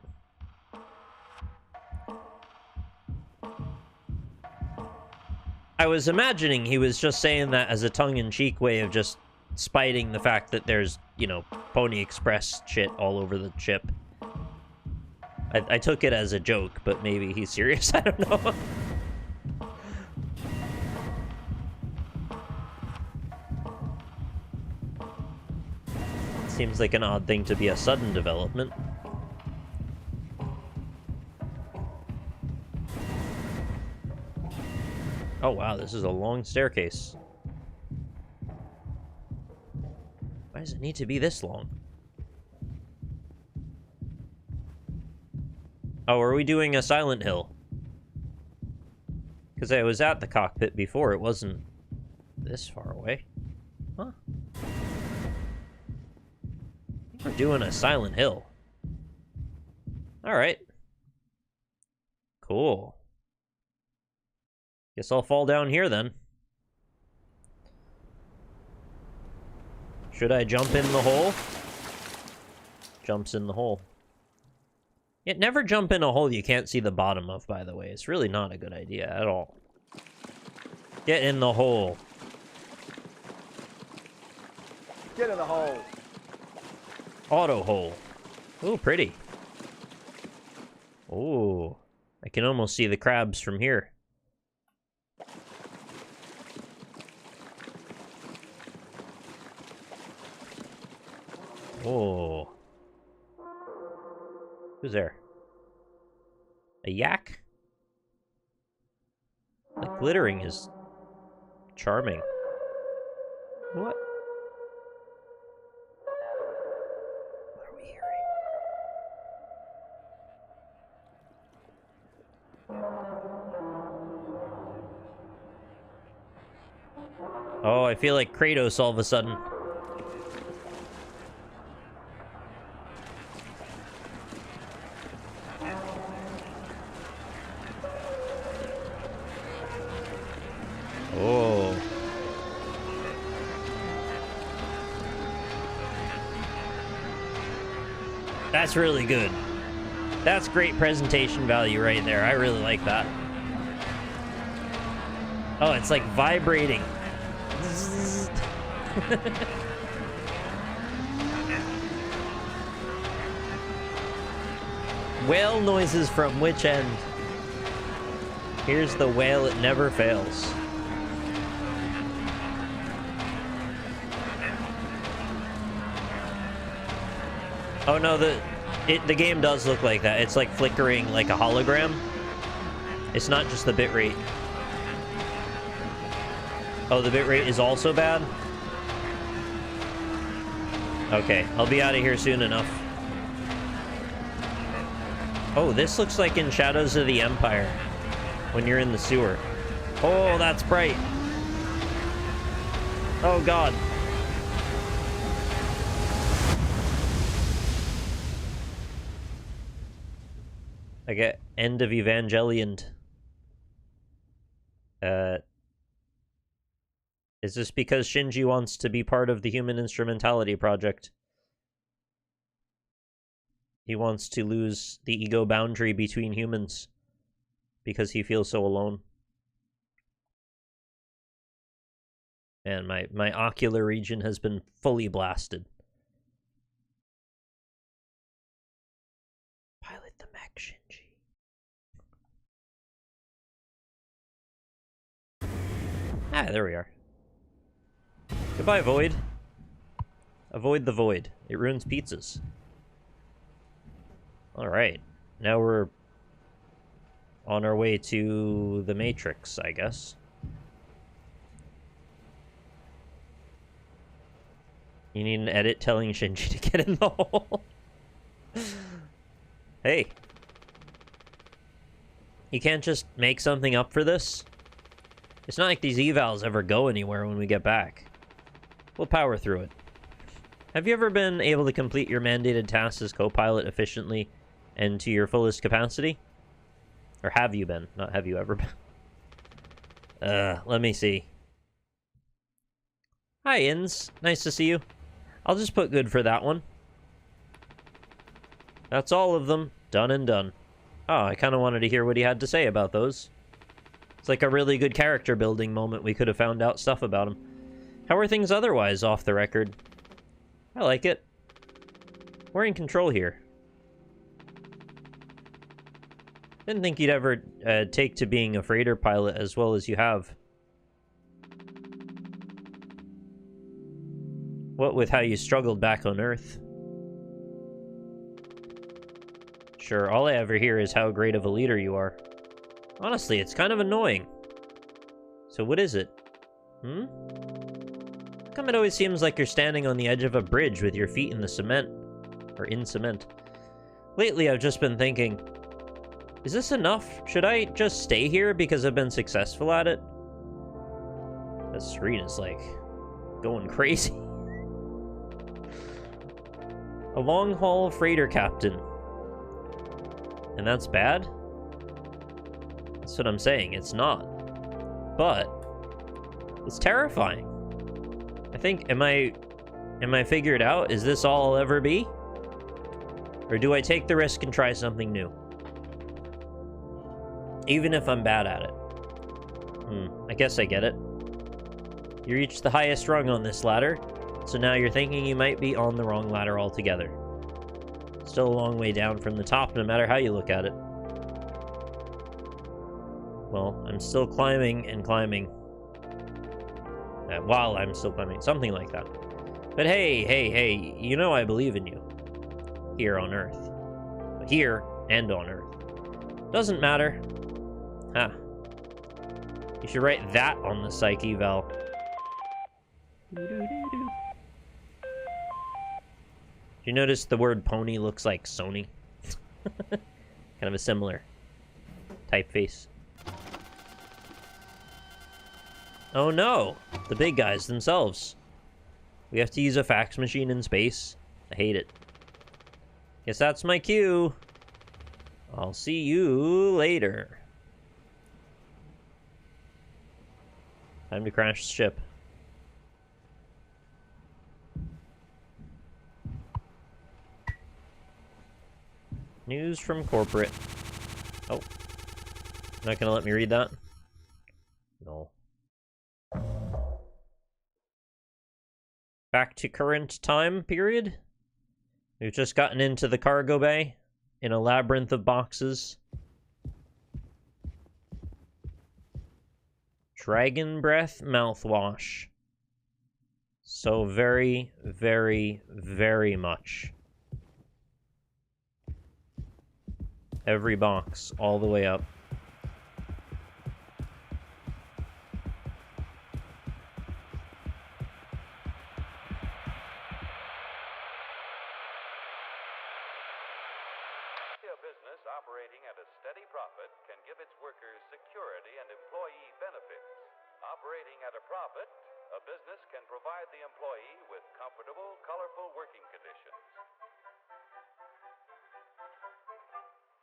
I was imagining he was just saying that as a tongue-in-cheek way of just spiting the fact that there's, you know, Pony Express shit all over the ship. I took it as a joke, but maybe he's serious, I don't know. Seems like an odd thing to be a sudden development. Oh wow, this is a long staircase. Why does it need to be this long? Oh, are we doing a Silent Hill? Because I was at the cockpit before, it wasn't this far away. Huh? We're doing a Silent Hill. Alright. Cool. Guess I'll fall down here then. Should I jump in the hole? Jumps in the hole. Yeah, never jump in a hole you can't see the bottom of, by the way. It's really not a good idea at all. Get in the hole. Get in the hole. Auto hole. Ooh, pretty. Ooh. I can almost see the crabs from here. Oh. Who's there? A yak? The glittering is charming. What? What are we hearing? Oh, I feel like Kratos all of a sudden. Oh. That's really good. That's great presentation value right there. I really like that. Oh, it's like vibrating. Whale noises from which end? Here's the whale, it never fails. Oh no, the game does look like that. It's like flickering like a hologram. It's not just the bitrate. Oh, the bitrate is also bad? Okay, I'll be out of here soon enough. Oh, this looks like in Shadows of the Empire, when you're in the sewer. Oh, that's bright. Oh, God. I get End of Evangelion. Is this because Shinji wants to be part of the Human Instrumentality Project? He wants to lose the ego boundary between humans because he feels so alone. And my ocular region has been fully blasted. Pilot the mech, Shinji. Ah, there we are. Goodbye, Void. Avoid the void. It ruins pizzas. Alright. Now we're on our way to the Matrix, I guess. You need an edit telling Shinji to get in the hole. Hey. You can't just make something up for this? It's not like these evals ever go anywhere when we get back. We'll power through it. Have you ever been able to complete your mandated tasks as co-pilot efficiently and to your fullest capacity? Or have you been? Not have you ever been. Let me see. Hi, Inns. Nice to see you. I'll just put good for that one. That's all of them. Done and done. Oh, I kind of wanted to hear what he had to say about those. It's like a really good character building moment. We could have found out stuff about him. How are things otherwise off the record? I like it. We're in control here. Didn't think you'd ever take to being a freighter pilot as well as you have. What with how you struggled back on Earth? Sure, all I ever hear is how great of a leader you are. Honestly, it's kind of annoying. So what is it? Hmm? How come it always seems like you're standing on the edge of a bridge with your feet in the cement? Or in cement. Lately, I've just been thinking, is this enough? Should I just stay here because I've been successful at it? That screen is like going crazy. A long-haul freighter captain. And that's bad? That's what I'm saying, it's not. But it's terrifying. I think, am I figured out? Is this all I'll ever be? Or do I take the risk and try something new? Even if I'm bad at it. I guess I get it. You reached the highest rung on this ladder, so now you're thinking you might be on the wrong ladder altogether. Still a long way down from the top, no matter how you look at it. Well, I'm still climbing and climbing. While I'm still climbing, something like that. But hey, you know I believe in you. Here on Earth. Here and on Earth. Doesn't matter. Huh. You should write that on the psych eval. You notice the word pony looks like Sony? Kind of a similar typeface. Oh no! The big guys themselves. We have to use a fax machine in space. I hate it. Guess that's my cue. I'll see you later. Time to crash the ship. News from corporate. Oh. Not gonna let me read that? No. Back to current time period. We've just gotten into the cargo bay in a labyrinth of boxes. Dragon breath mouthwash. So very, very, very much. Every box, all the way up. A business operating at a steady profit can give its workers security and employee benefits. Operating at a profit, a business can provide the employee with comfortable, colorful working conditions.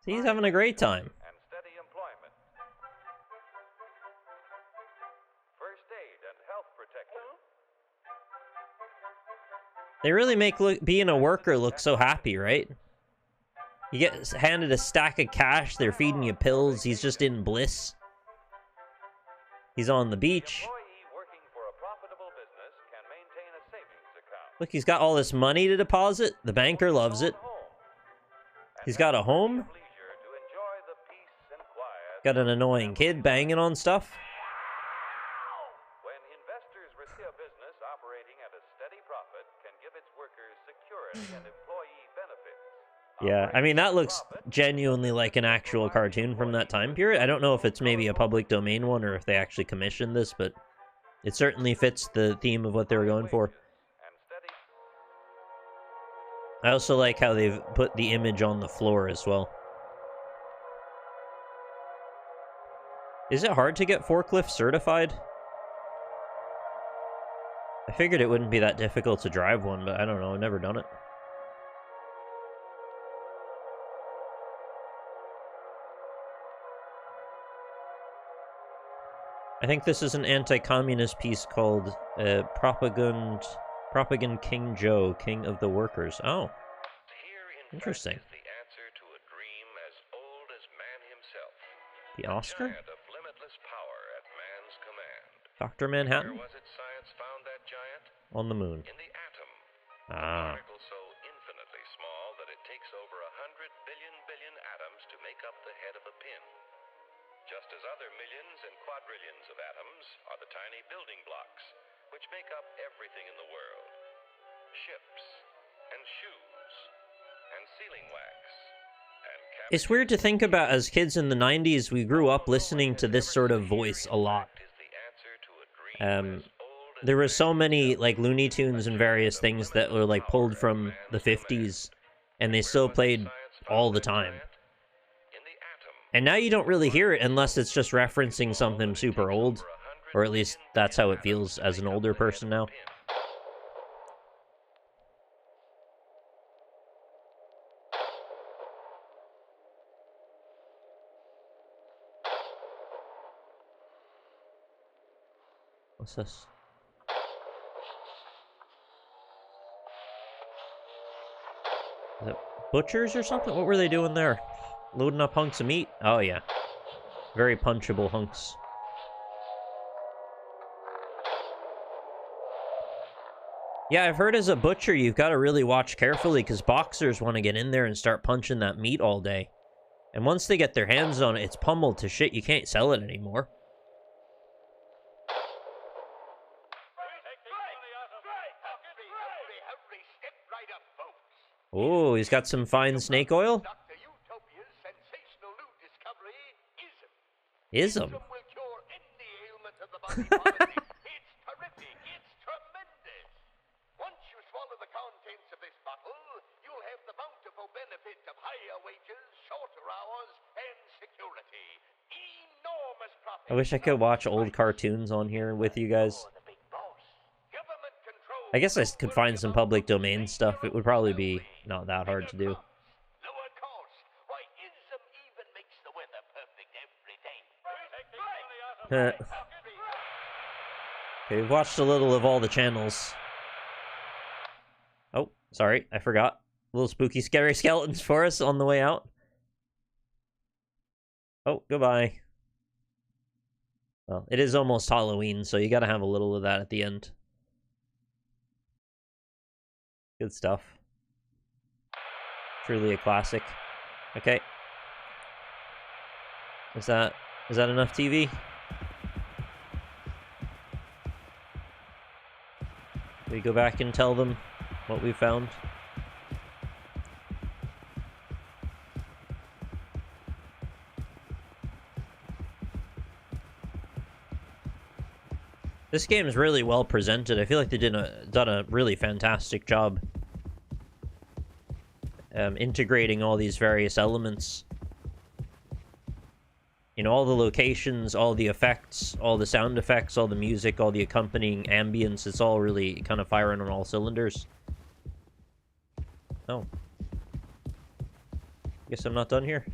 He's having a great time. And steady employment. First aid and health protection. They really make being a worker look so happy, right? You get handed a stack of cash, they're feeding you pills, he's just in bliss. He's on the beach. Employee working for a profitable business can maintain a savings account. Look, he's got all this money to deposit. The banker loves it. He's got a home. Leisure to enjoy the peace and quiet. Got an annoying kid banging on stuff. When investors receive a business operating at a steady profit can give its workers security and employee benefits. Yeah, I mean, that looks genuinely like an actual cartoon from that time period. I don't know if it's maybe a public domain one or if they actually commissioned this, but it certainly fits the theme of what they were going for. I also like how they've put the image on the floor as well. Is it hard to get forklift certified? I figured it wouldn't be that difficult to drive one, but I don't know, I've never done it. I think this is an anti-communist piece called Propagand King Joe, King of the Workers. Oh, interesting. The answer to a dream as old as man himself. The Oscar? Giant of limitless power at man's command. Dr. Manhattan? Where was it science found that giant? On the moon. In the atom. Ah. A particle so infinitely small that it takes over 100 billion atoms to make up the head of a pin. Just as other millions and quadrillions of atoms are the tiny building blocks which make up everything in the world. Ships and shoes and sealing wax and It's weird to think about. As kids in the 90s, we grew up listening to this sort of voice a lot. There were so many like Looney Tunes and various things that were like pulled from the 50s, and they still played all the time. And now you don't really hear it unless it's just referencing something super old, or at least that's how it feels as an older person now. What's this? Is it butchers or something? What were they doing there? Loading up hunks of meat? Oh, yeah. Very punchable hunks. Yeah, I've heard as a butcher, you've got to really watch carefully, because boxers want to get in there and start punching that meat all day. And once they get their hands on it, it's pummeled to shit. You can't sell it anymore. Oh, he's got some fine snake oil? Ism. I wish I could watch old cartoons on here with you guys. I guess I could find some public domain stuff. It would probably be not that hard to do. Okay, we've watched a little of all the channels. Oh, sorry, I forgot. Little spooky, scary skeletons for us on the way out. Oh, goodbye. Well, it is almost Halloween, so you gotta have a little of that at the end. Good stuff. Truly a classic. Okay. Is that enough TV? We go back and tell them what we found. This game is really well presented. I feel like they done a really fantastic job integrating all these various elements. You know, all the locations, all the effects, all the sound effects, all the music, all the accompanying ambience. It's all really kind of firing on all cylinders. Oh. Guess I'm not done here.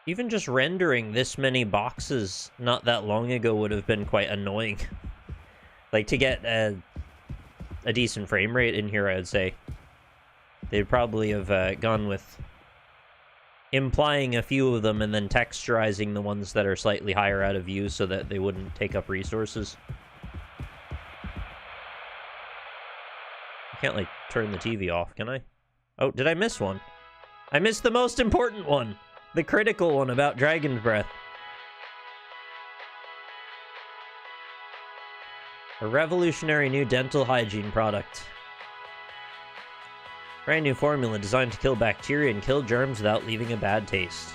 Even just rendering this many boxes not that long ago would have been quite annoying. Like, to get a decent frame rate in here, I would say they'd probably have gone with implying a few of them and then texturizing the ones that are slightly higher out of view so that they wouldn't take up resources. I can't, like, turn the TV off, can I? Oh, did I miss one? I missed the most important one! The critical one about Dragon Breath. A revolutionary new dental hygiene product. Brand new formula designed to kill bacteria and kill germs without leaving a bad taste.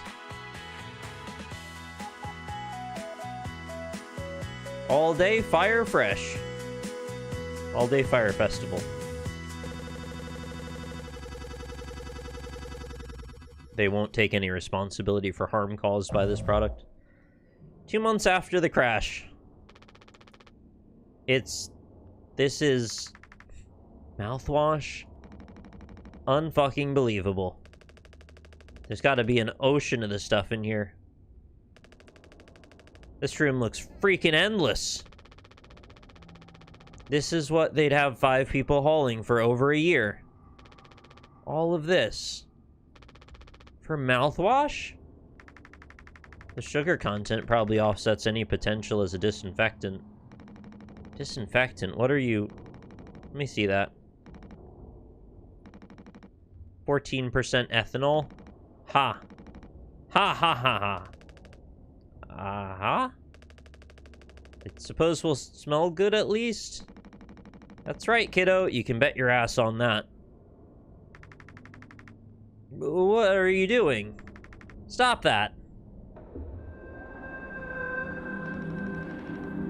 All day fire fresh. All day fire festival. They won't take any responsibility for harm caused by this product. 2 months after the crash. This is mouthwash. Unfucking believable. There's got to be an ocean of this stuff in here. This room looks freaking endless. This is what they'd have 5 people hauling for over a year. All of this. For mouthwash? The sugar content probably offsets any potential as a disinfectant. Disinfectant? What are you... Let me see that. 14% ethanol? Ha. Ha ha ha ha. Uh-huh. I suppose we'll smell good at least? That's right, kiddo. You can bet your ass on that. What are you doing? Stop that.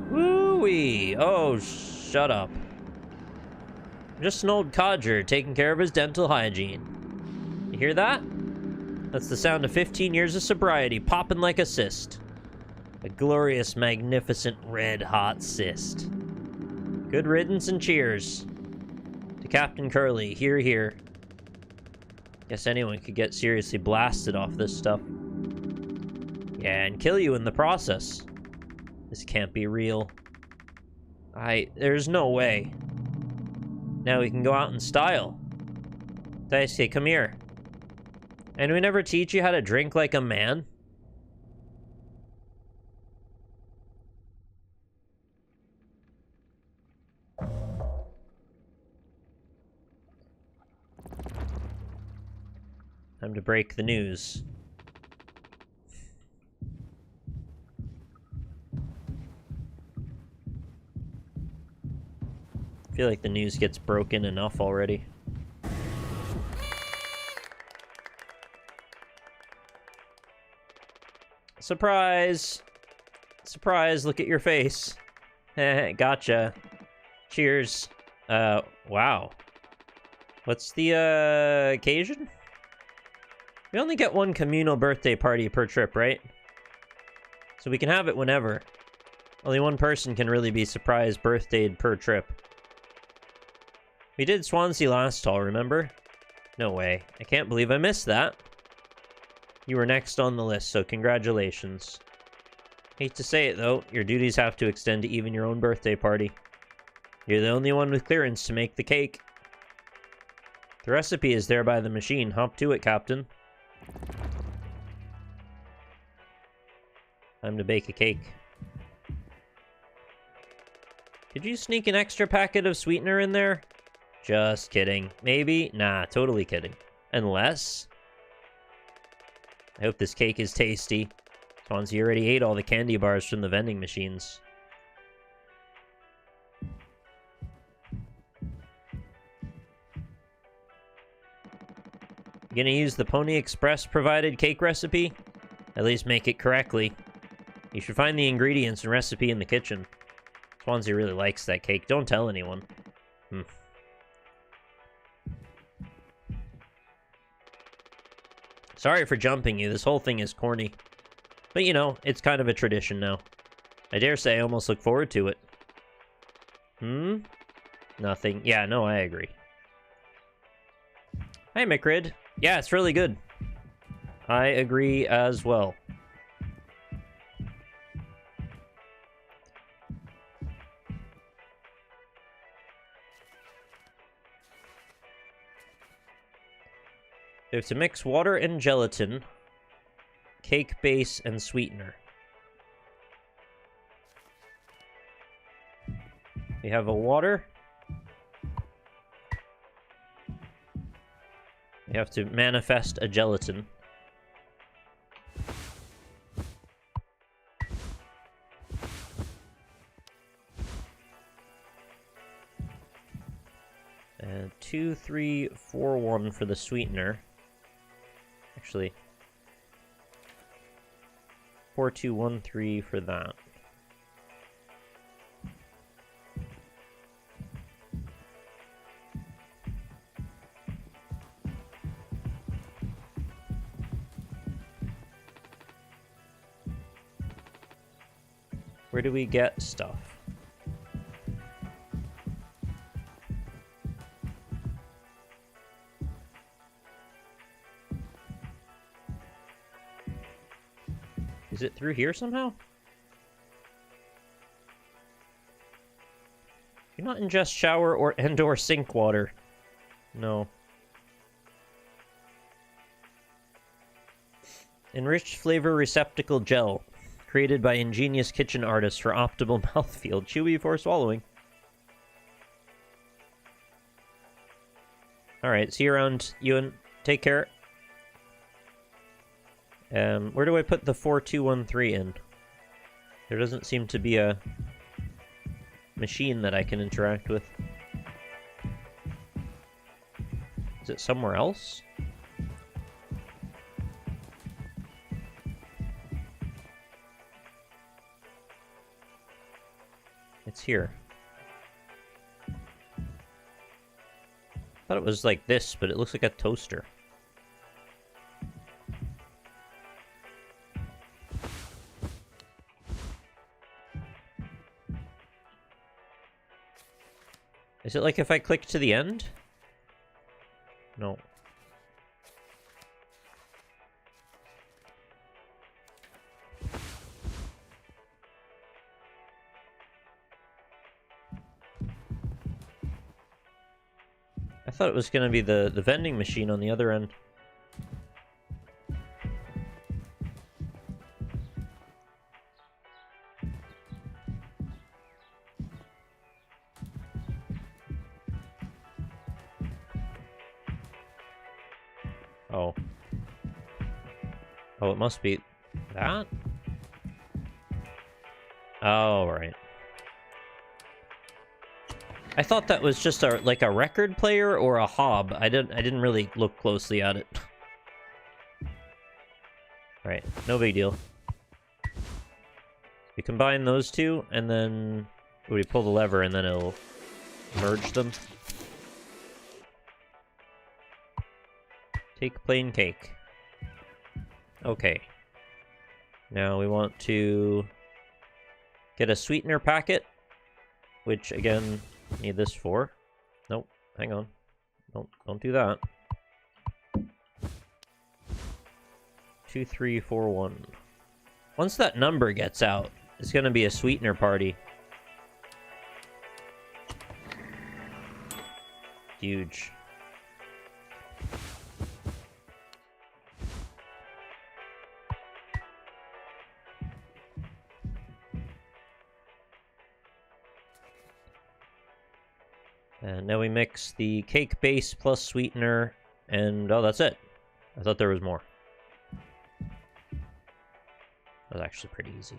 Woo-wee. Oh, shut up. Just an old codger taking care of his dental hygiene. You hear that? That's the sound of 15 years of sobriety popping like a cyst. A glorious, magnificent, red-hot cyst. Good riddance and cheers. To Captain Curly, hear, hear. Guess anyone could get seriously blasted off this stuff. Yeah, and kill you in the process. This can't be real. There's no way. Now we can go out in style. Daisuke, come here. And we never teach you how to drink like a man? Time to break the news. I feel like the news gets broken enough already. Surprise! Surprise, look at your face. Gotcha. Cheers. Wow. What's the, occasion? We only get one communal birthday party per trip, right? So we can have it whenever. Only one person can really be surprised birthdayed per trip. We did Swansea last haul, remember? No way. I can't believe I missed that. You were next on the list, so congratulations. Hate to say it, though, your duties have to extend to even your own birthday party. You're the only one with clearance to make the cake. The recipe is there by the machine. Hop to it, Captain. Time to bake a cake. Did you sneak an extra packet of sweetener in there? Just kidding. Maybe? Nah, totally kidding. Unless... I hope this cake is tasty. Swansea already ate all the candy bars from the vending machines. You gonna use the Pony Express provided cake recipe? At least make it correctly. You should find the ingredients and recipe in the kitchen. Swansea really likes that cake. Don't tell anyone. Sorry for jumping you. This whole thing is corny. But you know, it's kind of a tradition now. I dare say I almost look forward to it. Nothing. Yeah, no, I agree. Hi, McRid. Yeah, it's really good. I agree as well. We have to mix water and gelatin, cake base, and sweetener. We have a water. We have to manifest a gelatin. And 2, 2341 for the sweetener. Actually, 4213 for that. Where do we get stuff? Is it through here somehow? Do not ingest shower or sink water. No. Enriched flavor receptacle gel. Created by ingenious kitchen artists for optimal mouthfeel. Chew before swallowing. Alright, see you around, Ewan. Take care. Where do I put the 4213 in? There doesn't seem to be a machine that I can interact with. Is it somewhere else? It's here. I thought it was like this, but it looks like a toaster. Is it like if I click to the end? No. I thought it was going to be the vending machine on the other end. Oh. Oh, it must be that? Oh, right. I thought that was just like a record player or a hob. I didn't really look closely at it. Right, no big deal. We combine those two, and then we pull the lever, and then it'll merge them. Take plain cake. Okay. Now we want to get a sweetener packet, which again, need this for. Nope, hang on. Don't do that. 2341. Once that number gets out, it's gonna be a sweetener party. Huge. And now we mix the cake base plus sweetener, and oh, that's it. I thought there was more. That was actually pretty easy.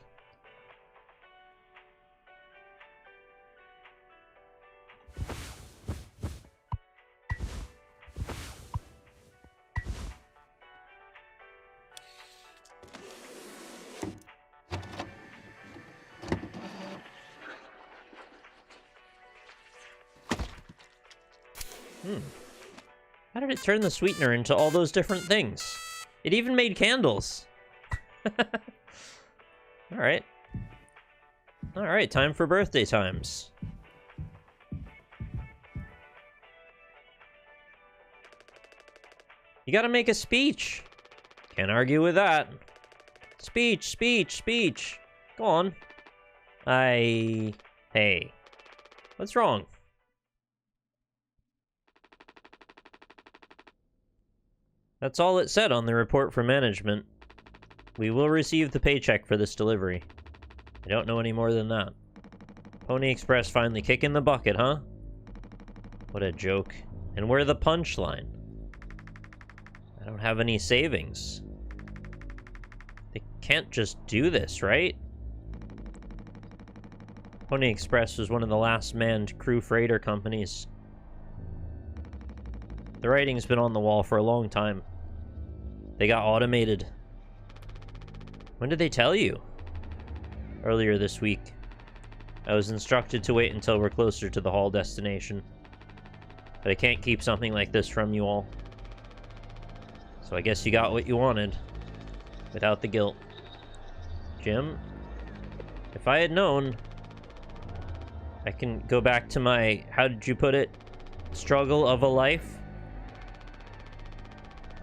How did it turn the sweetener into all those different things? It even made candles. Alright. Alright, time for birthday times. You gotta make a speech. Can't argue with that. Speech, speech, speech. Go on. Hey. What's wrong? That's all it said on the report from management. We will receive the paycheck for this delivery. I don't know any more than that. Pony Express finally kicking the bucket, huh? What a joke. And where's the punchline? I don't have any savings. They can't just do this, right? Pony Express was one of the last manned crew freighter companies. The writing's been on the wall for a long time. They got automated. When did they tell you? Earlier this week. I was instructed to wait until we're closer to the hall destination. But I can't keep something like this from you all. So I guess you got what you wanted. Without the guilt. Jim? If I had known... I can go back to my... How did you put it? Struggle of a life?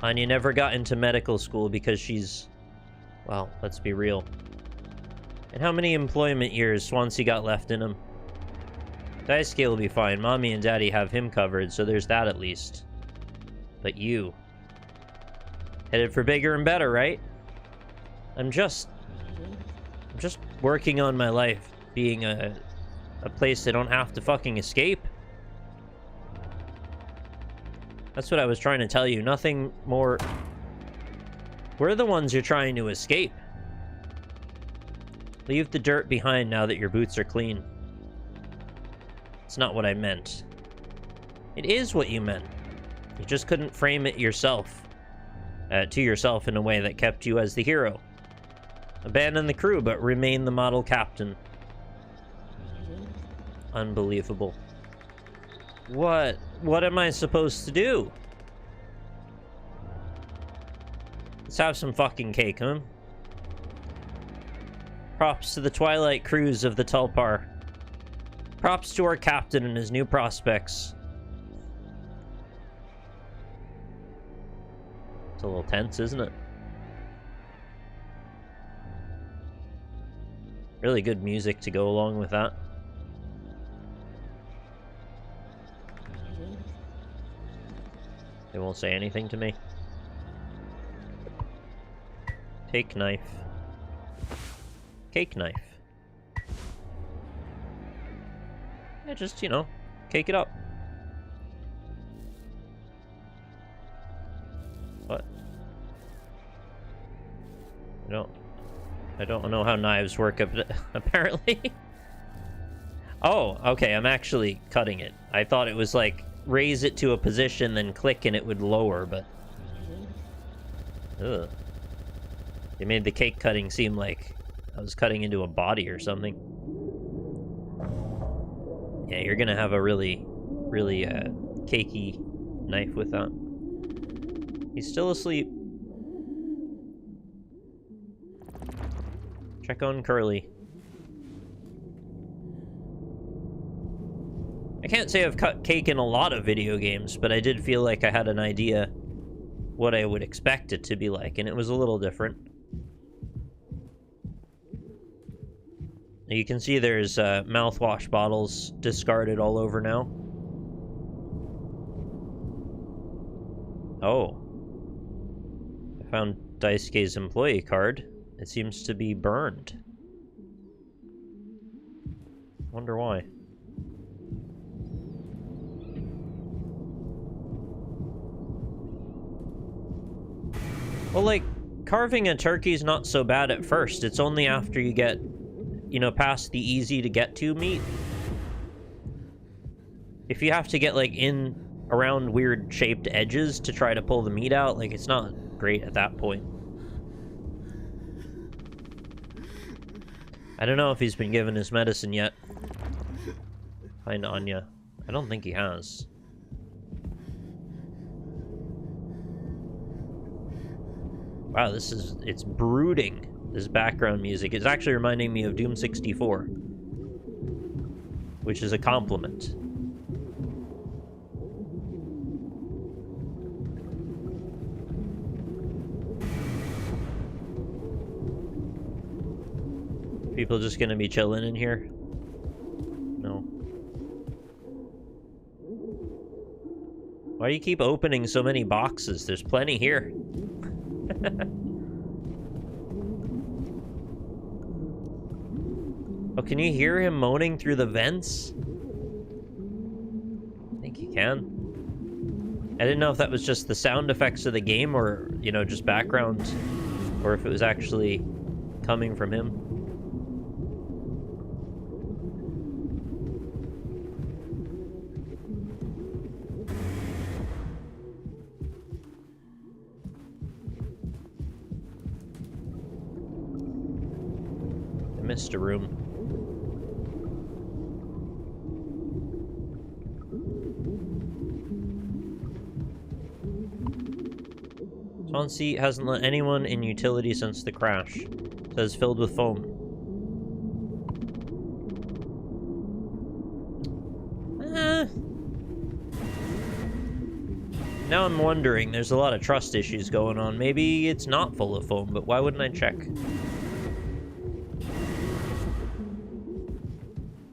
Anya never got into medical school because she's... Well, let's be real. And how many employment years Swansea got left in him? Daisuke will be fine. Mommy and Daddy have him covered, so there's that at least. But you... Headed for bigger and better, right? I'm just working on my life. Being a place I don't have to fucking escape. That's what I was trying to tell you. Nothing more... We're the ones you're trying to escape. Leave the dirt behind now that your boots are clean. It's not what I meant. It is what you meant. You just couldn't frame it yourself. To yourself in a way that kept you as the hero. Abandon the crew, but remain the model captain. Unbelievable. What am I supposed to do? Let's have some fucking cake, huh? Props to the Twilight crews of the Tulpar. Props to our captain and his new prospects. It's a little tense, isn't it? Really good music to go along with that. They won't say anything to me. Take knife. Cake knife. Yeah, just, you know, cake it up. What? I don't know how knives work, apparently. Oh, okay, I'm actually cutting it. I thought it was like, raise it to a position, then click and it would lower, but... Ugh. They made the cake cutting seem like I was cutting into a body or something. Yeah, you're gonna have a really cakey knife with that. He's still asleep. Check on Curly. I can't say I've cut cake in a lot of video games, but I did feel like I had an idea what I would expect it to be like, and it was a little different. You can see there's mouthwash bottles discarded all over now. Oh. I found Daisuke's employee card. It seems to be burned. Wonder why. Well, like, carving a turkey's not so bad at first. It's only after you get, you know, past the easy-to-get-to meat. If you have to get, like, in around weird-shaped edges to try to pull the meat out, like, it's not great at that point. I don't know if he's been given his medicine yet. Find Anya. I don't think he has. Wow, it's brooding. This background music is actually reminding me of Doom 64. Which is a compliment. People just gonna be chilling in here? No. Why do you keep opening so many boxes? There's plenty here. Oh, can you hear him moaning through the vents? I think you can. I didn't know if that was just the sound effects of the game or, you know, just background, or if it was actually coming from him. missed a room. Swansea hasn't let anyone in utility since the crash. Says filled with foam. Now I'm wondering, there's a lot of trust issues going on. Maybe it's not full of foam, but why wouldn't I check?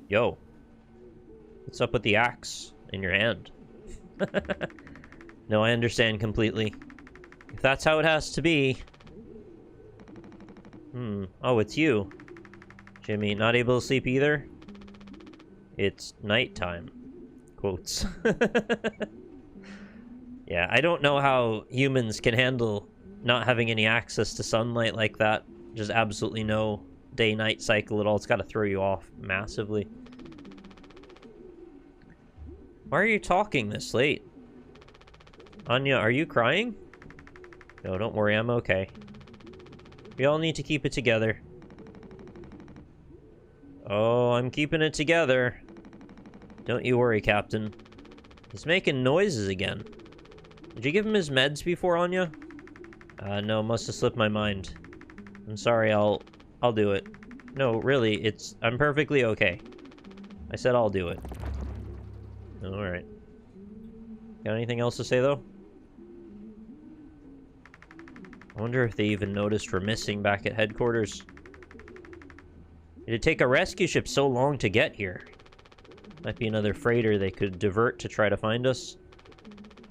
Yo. What's up with the axe in your hand? No, I understand completely. If that's how it has to be... Oh, it's you. Jimmy, not able to sleep either? It's nighttime. Quotes. Yeah, I don't know how humans can handle not having any access to sunlight like that. Just absolutely no day-night cycle at all. It's got to throw you off massively. Why are you talking this late? Anya, are you crying? No, don't worry, I'm okay. We all need to keep it together. Oh, I'm keeping it together. Don't you worry, Captain. He's making noises again. Did you give him his meds before, Anya? No, must have slipped my mind. I'm sorry, I'll do it. No, really, I'm perfectly okay. I said I'll do it. Alright. Got anything else to say, though? I wonder if they even noticed we're missing back at headquarters. Did it take a rescue ship so long to get here? Might be another freighter they could divert to try to find us.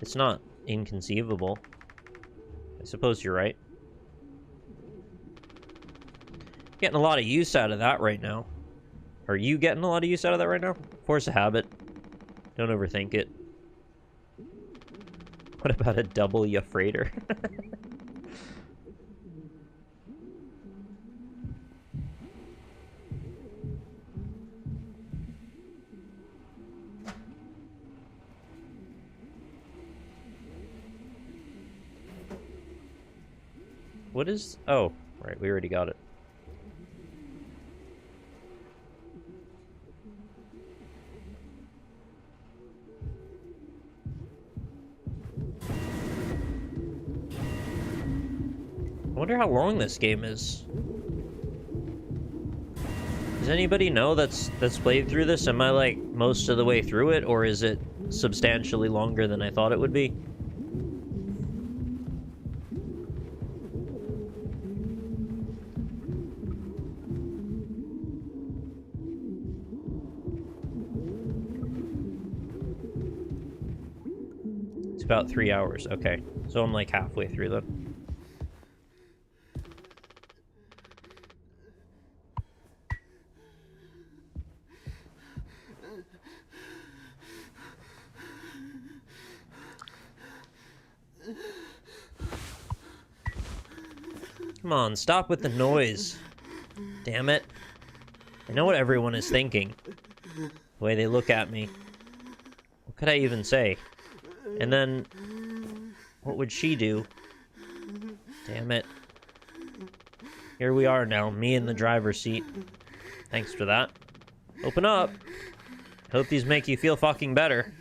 It's not inconceivable. I suppose you're right. Getting a lot of use out of that right now. Are you getting a lot of use out of that right now? Force a habit. Don't overthink it. What about a W freighter? What is... Oh, right, we already got it. I wonder how long this game is. Does anybody know that's played through this? Am I, like, most of the way through it, or is it substantially longer than I thought it would be? About 3 hours. Okay, so I'm like halfway through then. Come on, stop with the noise. Damn it. I know what everyone is thinking. The way they look at me. What could I even say? And then, what would she do? Damn it. Here we are now, me in the driver's seat. Thanks for that. Open up. Hope these make you feel fucking better.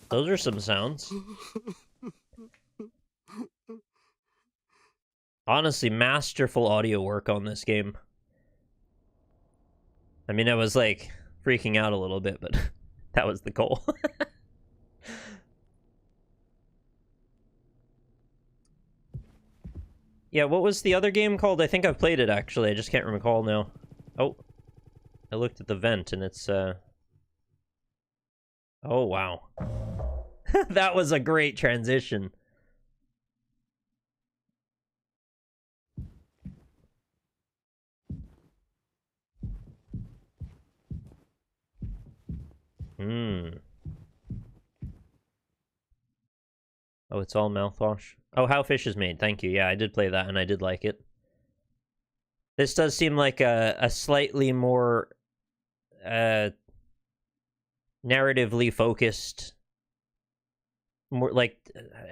Those are some sounds. Honestly, masterful audio work on this game. I mean, I was like freaking out a little bit, but that was the goal. Yeah, what was the other game called? I think I've played it, actually. I just can't recall now. Oh. I looked at the vent, and it's, Oh, wow. That was a great transition. Oh, it's all mouthwash. Oh, How Fish is Made. Thank you. Yeah, I did play that, and I did like it. This does seem like a slightly more narratively focused, more like,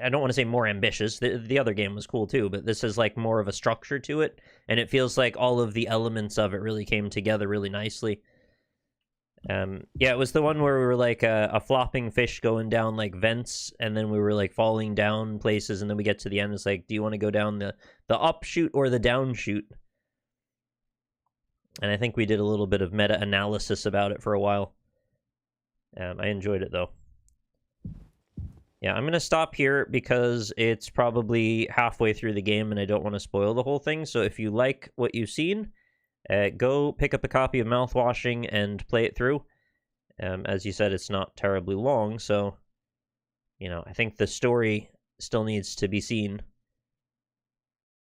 I don't want to say more ambitious. The other game was cool too, but this is like more of a structure to it, and it feels like all of the elements of it really came together really nicely. Yeah, it was the one where we were like a flopping fish going down like vents, and then we were like falling down places, and then we get to the end. It's like, do you want to go down the up chute or the down chute? And I think we did a little bit of meta analysis about it for a while. I enjoyed it though. Yeah, I'm gonna stop here because it's probably halfway through the game, and I don't want to spoil the whole thing. So if you like what you've seen, go pick up a copy of Mouthwashing and play it through. As you said, it's not terribly long, so, you know, I think the story still needs to be seen.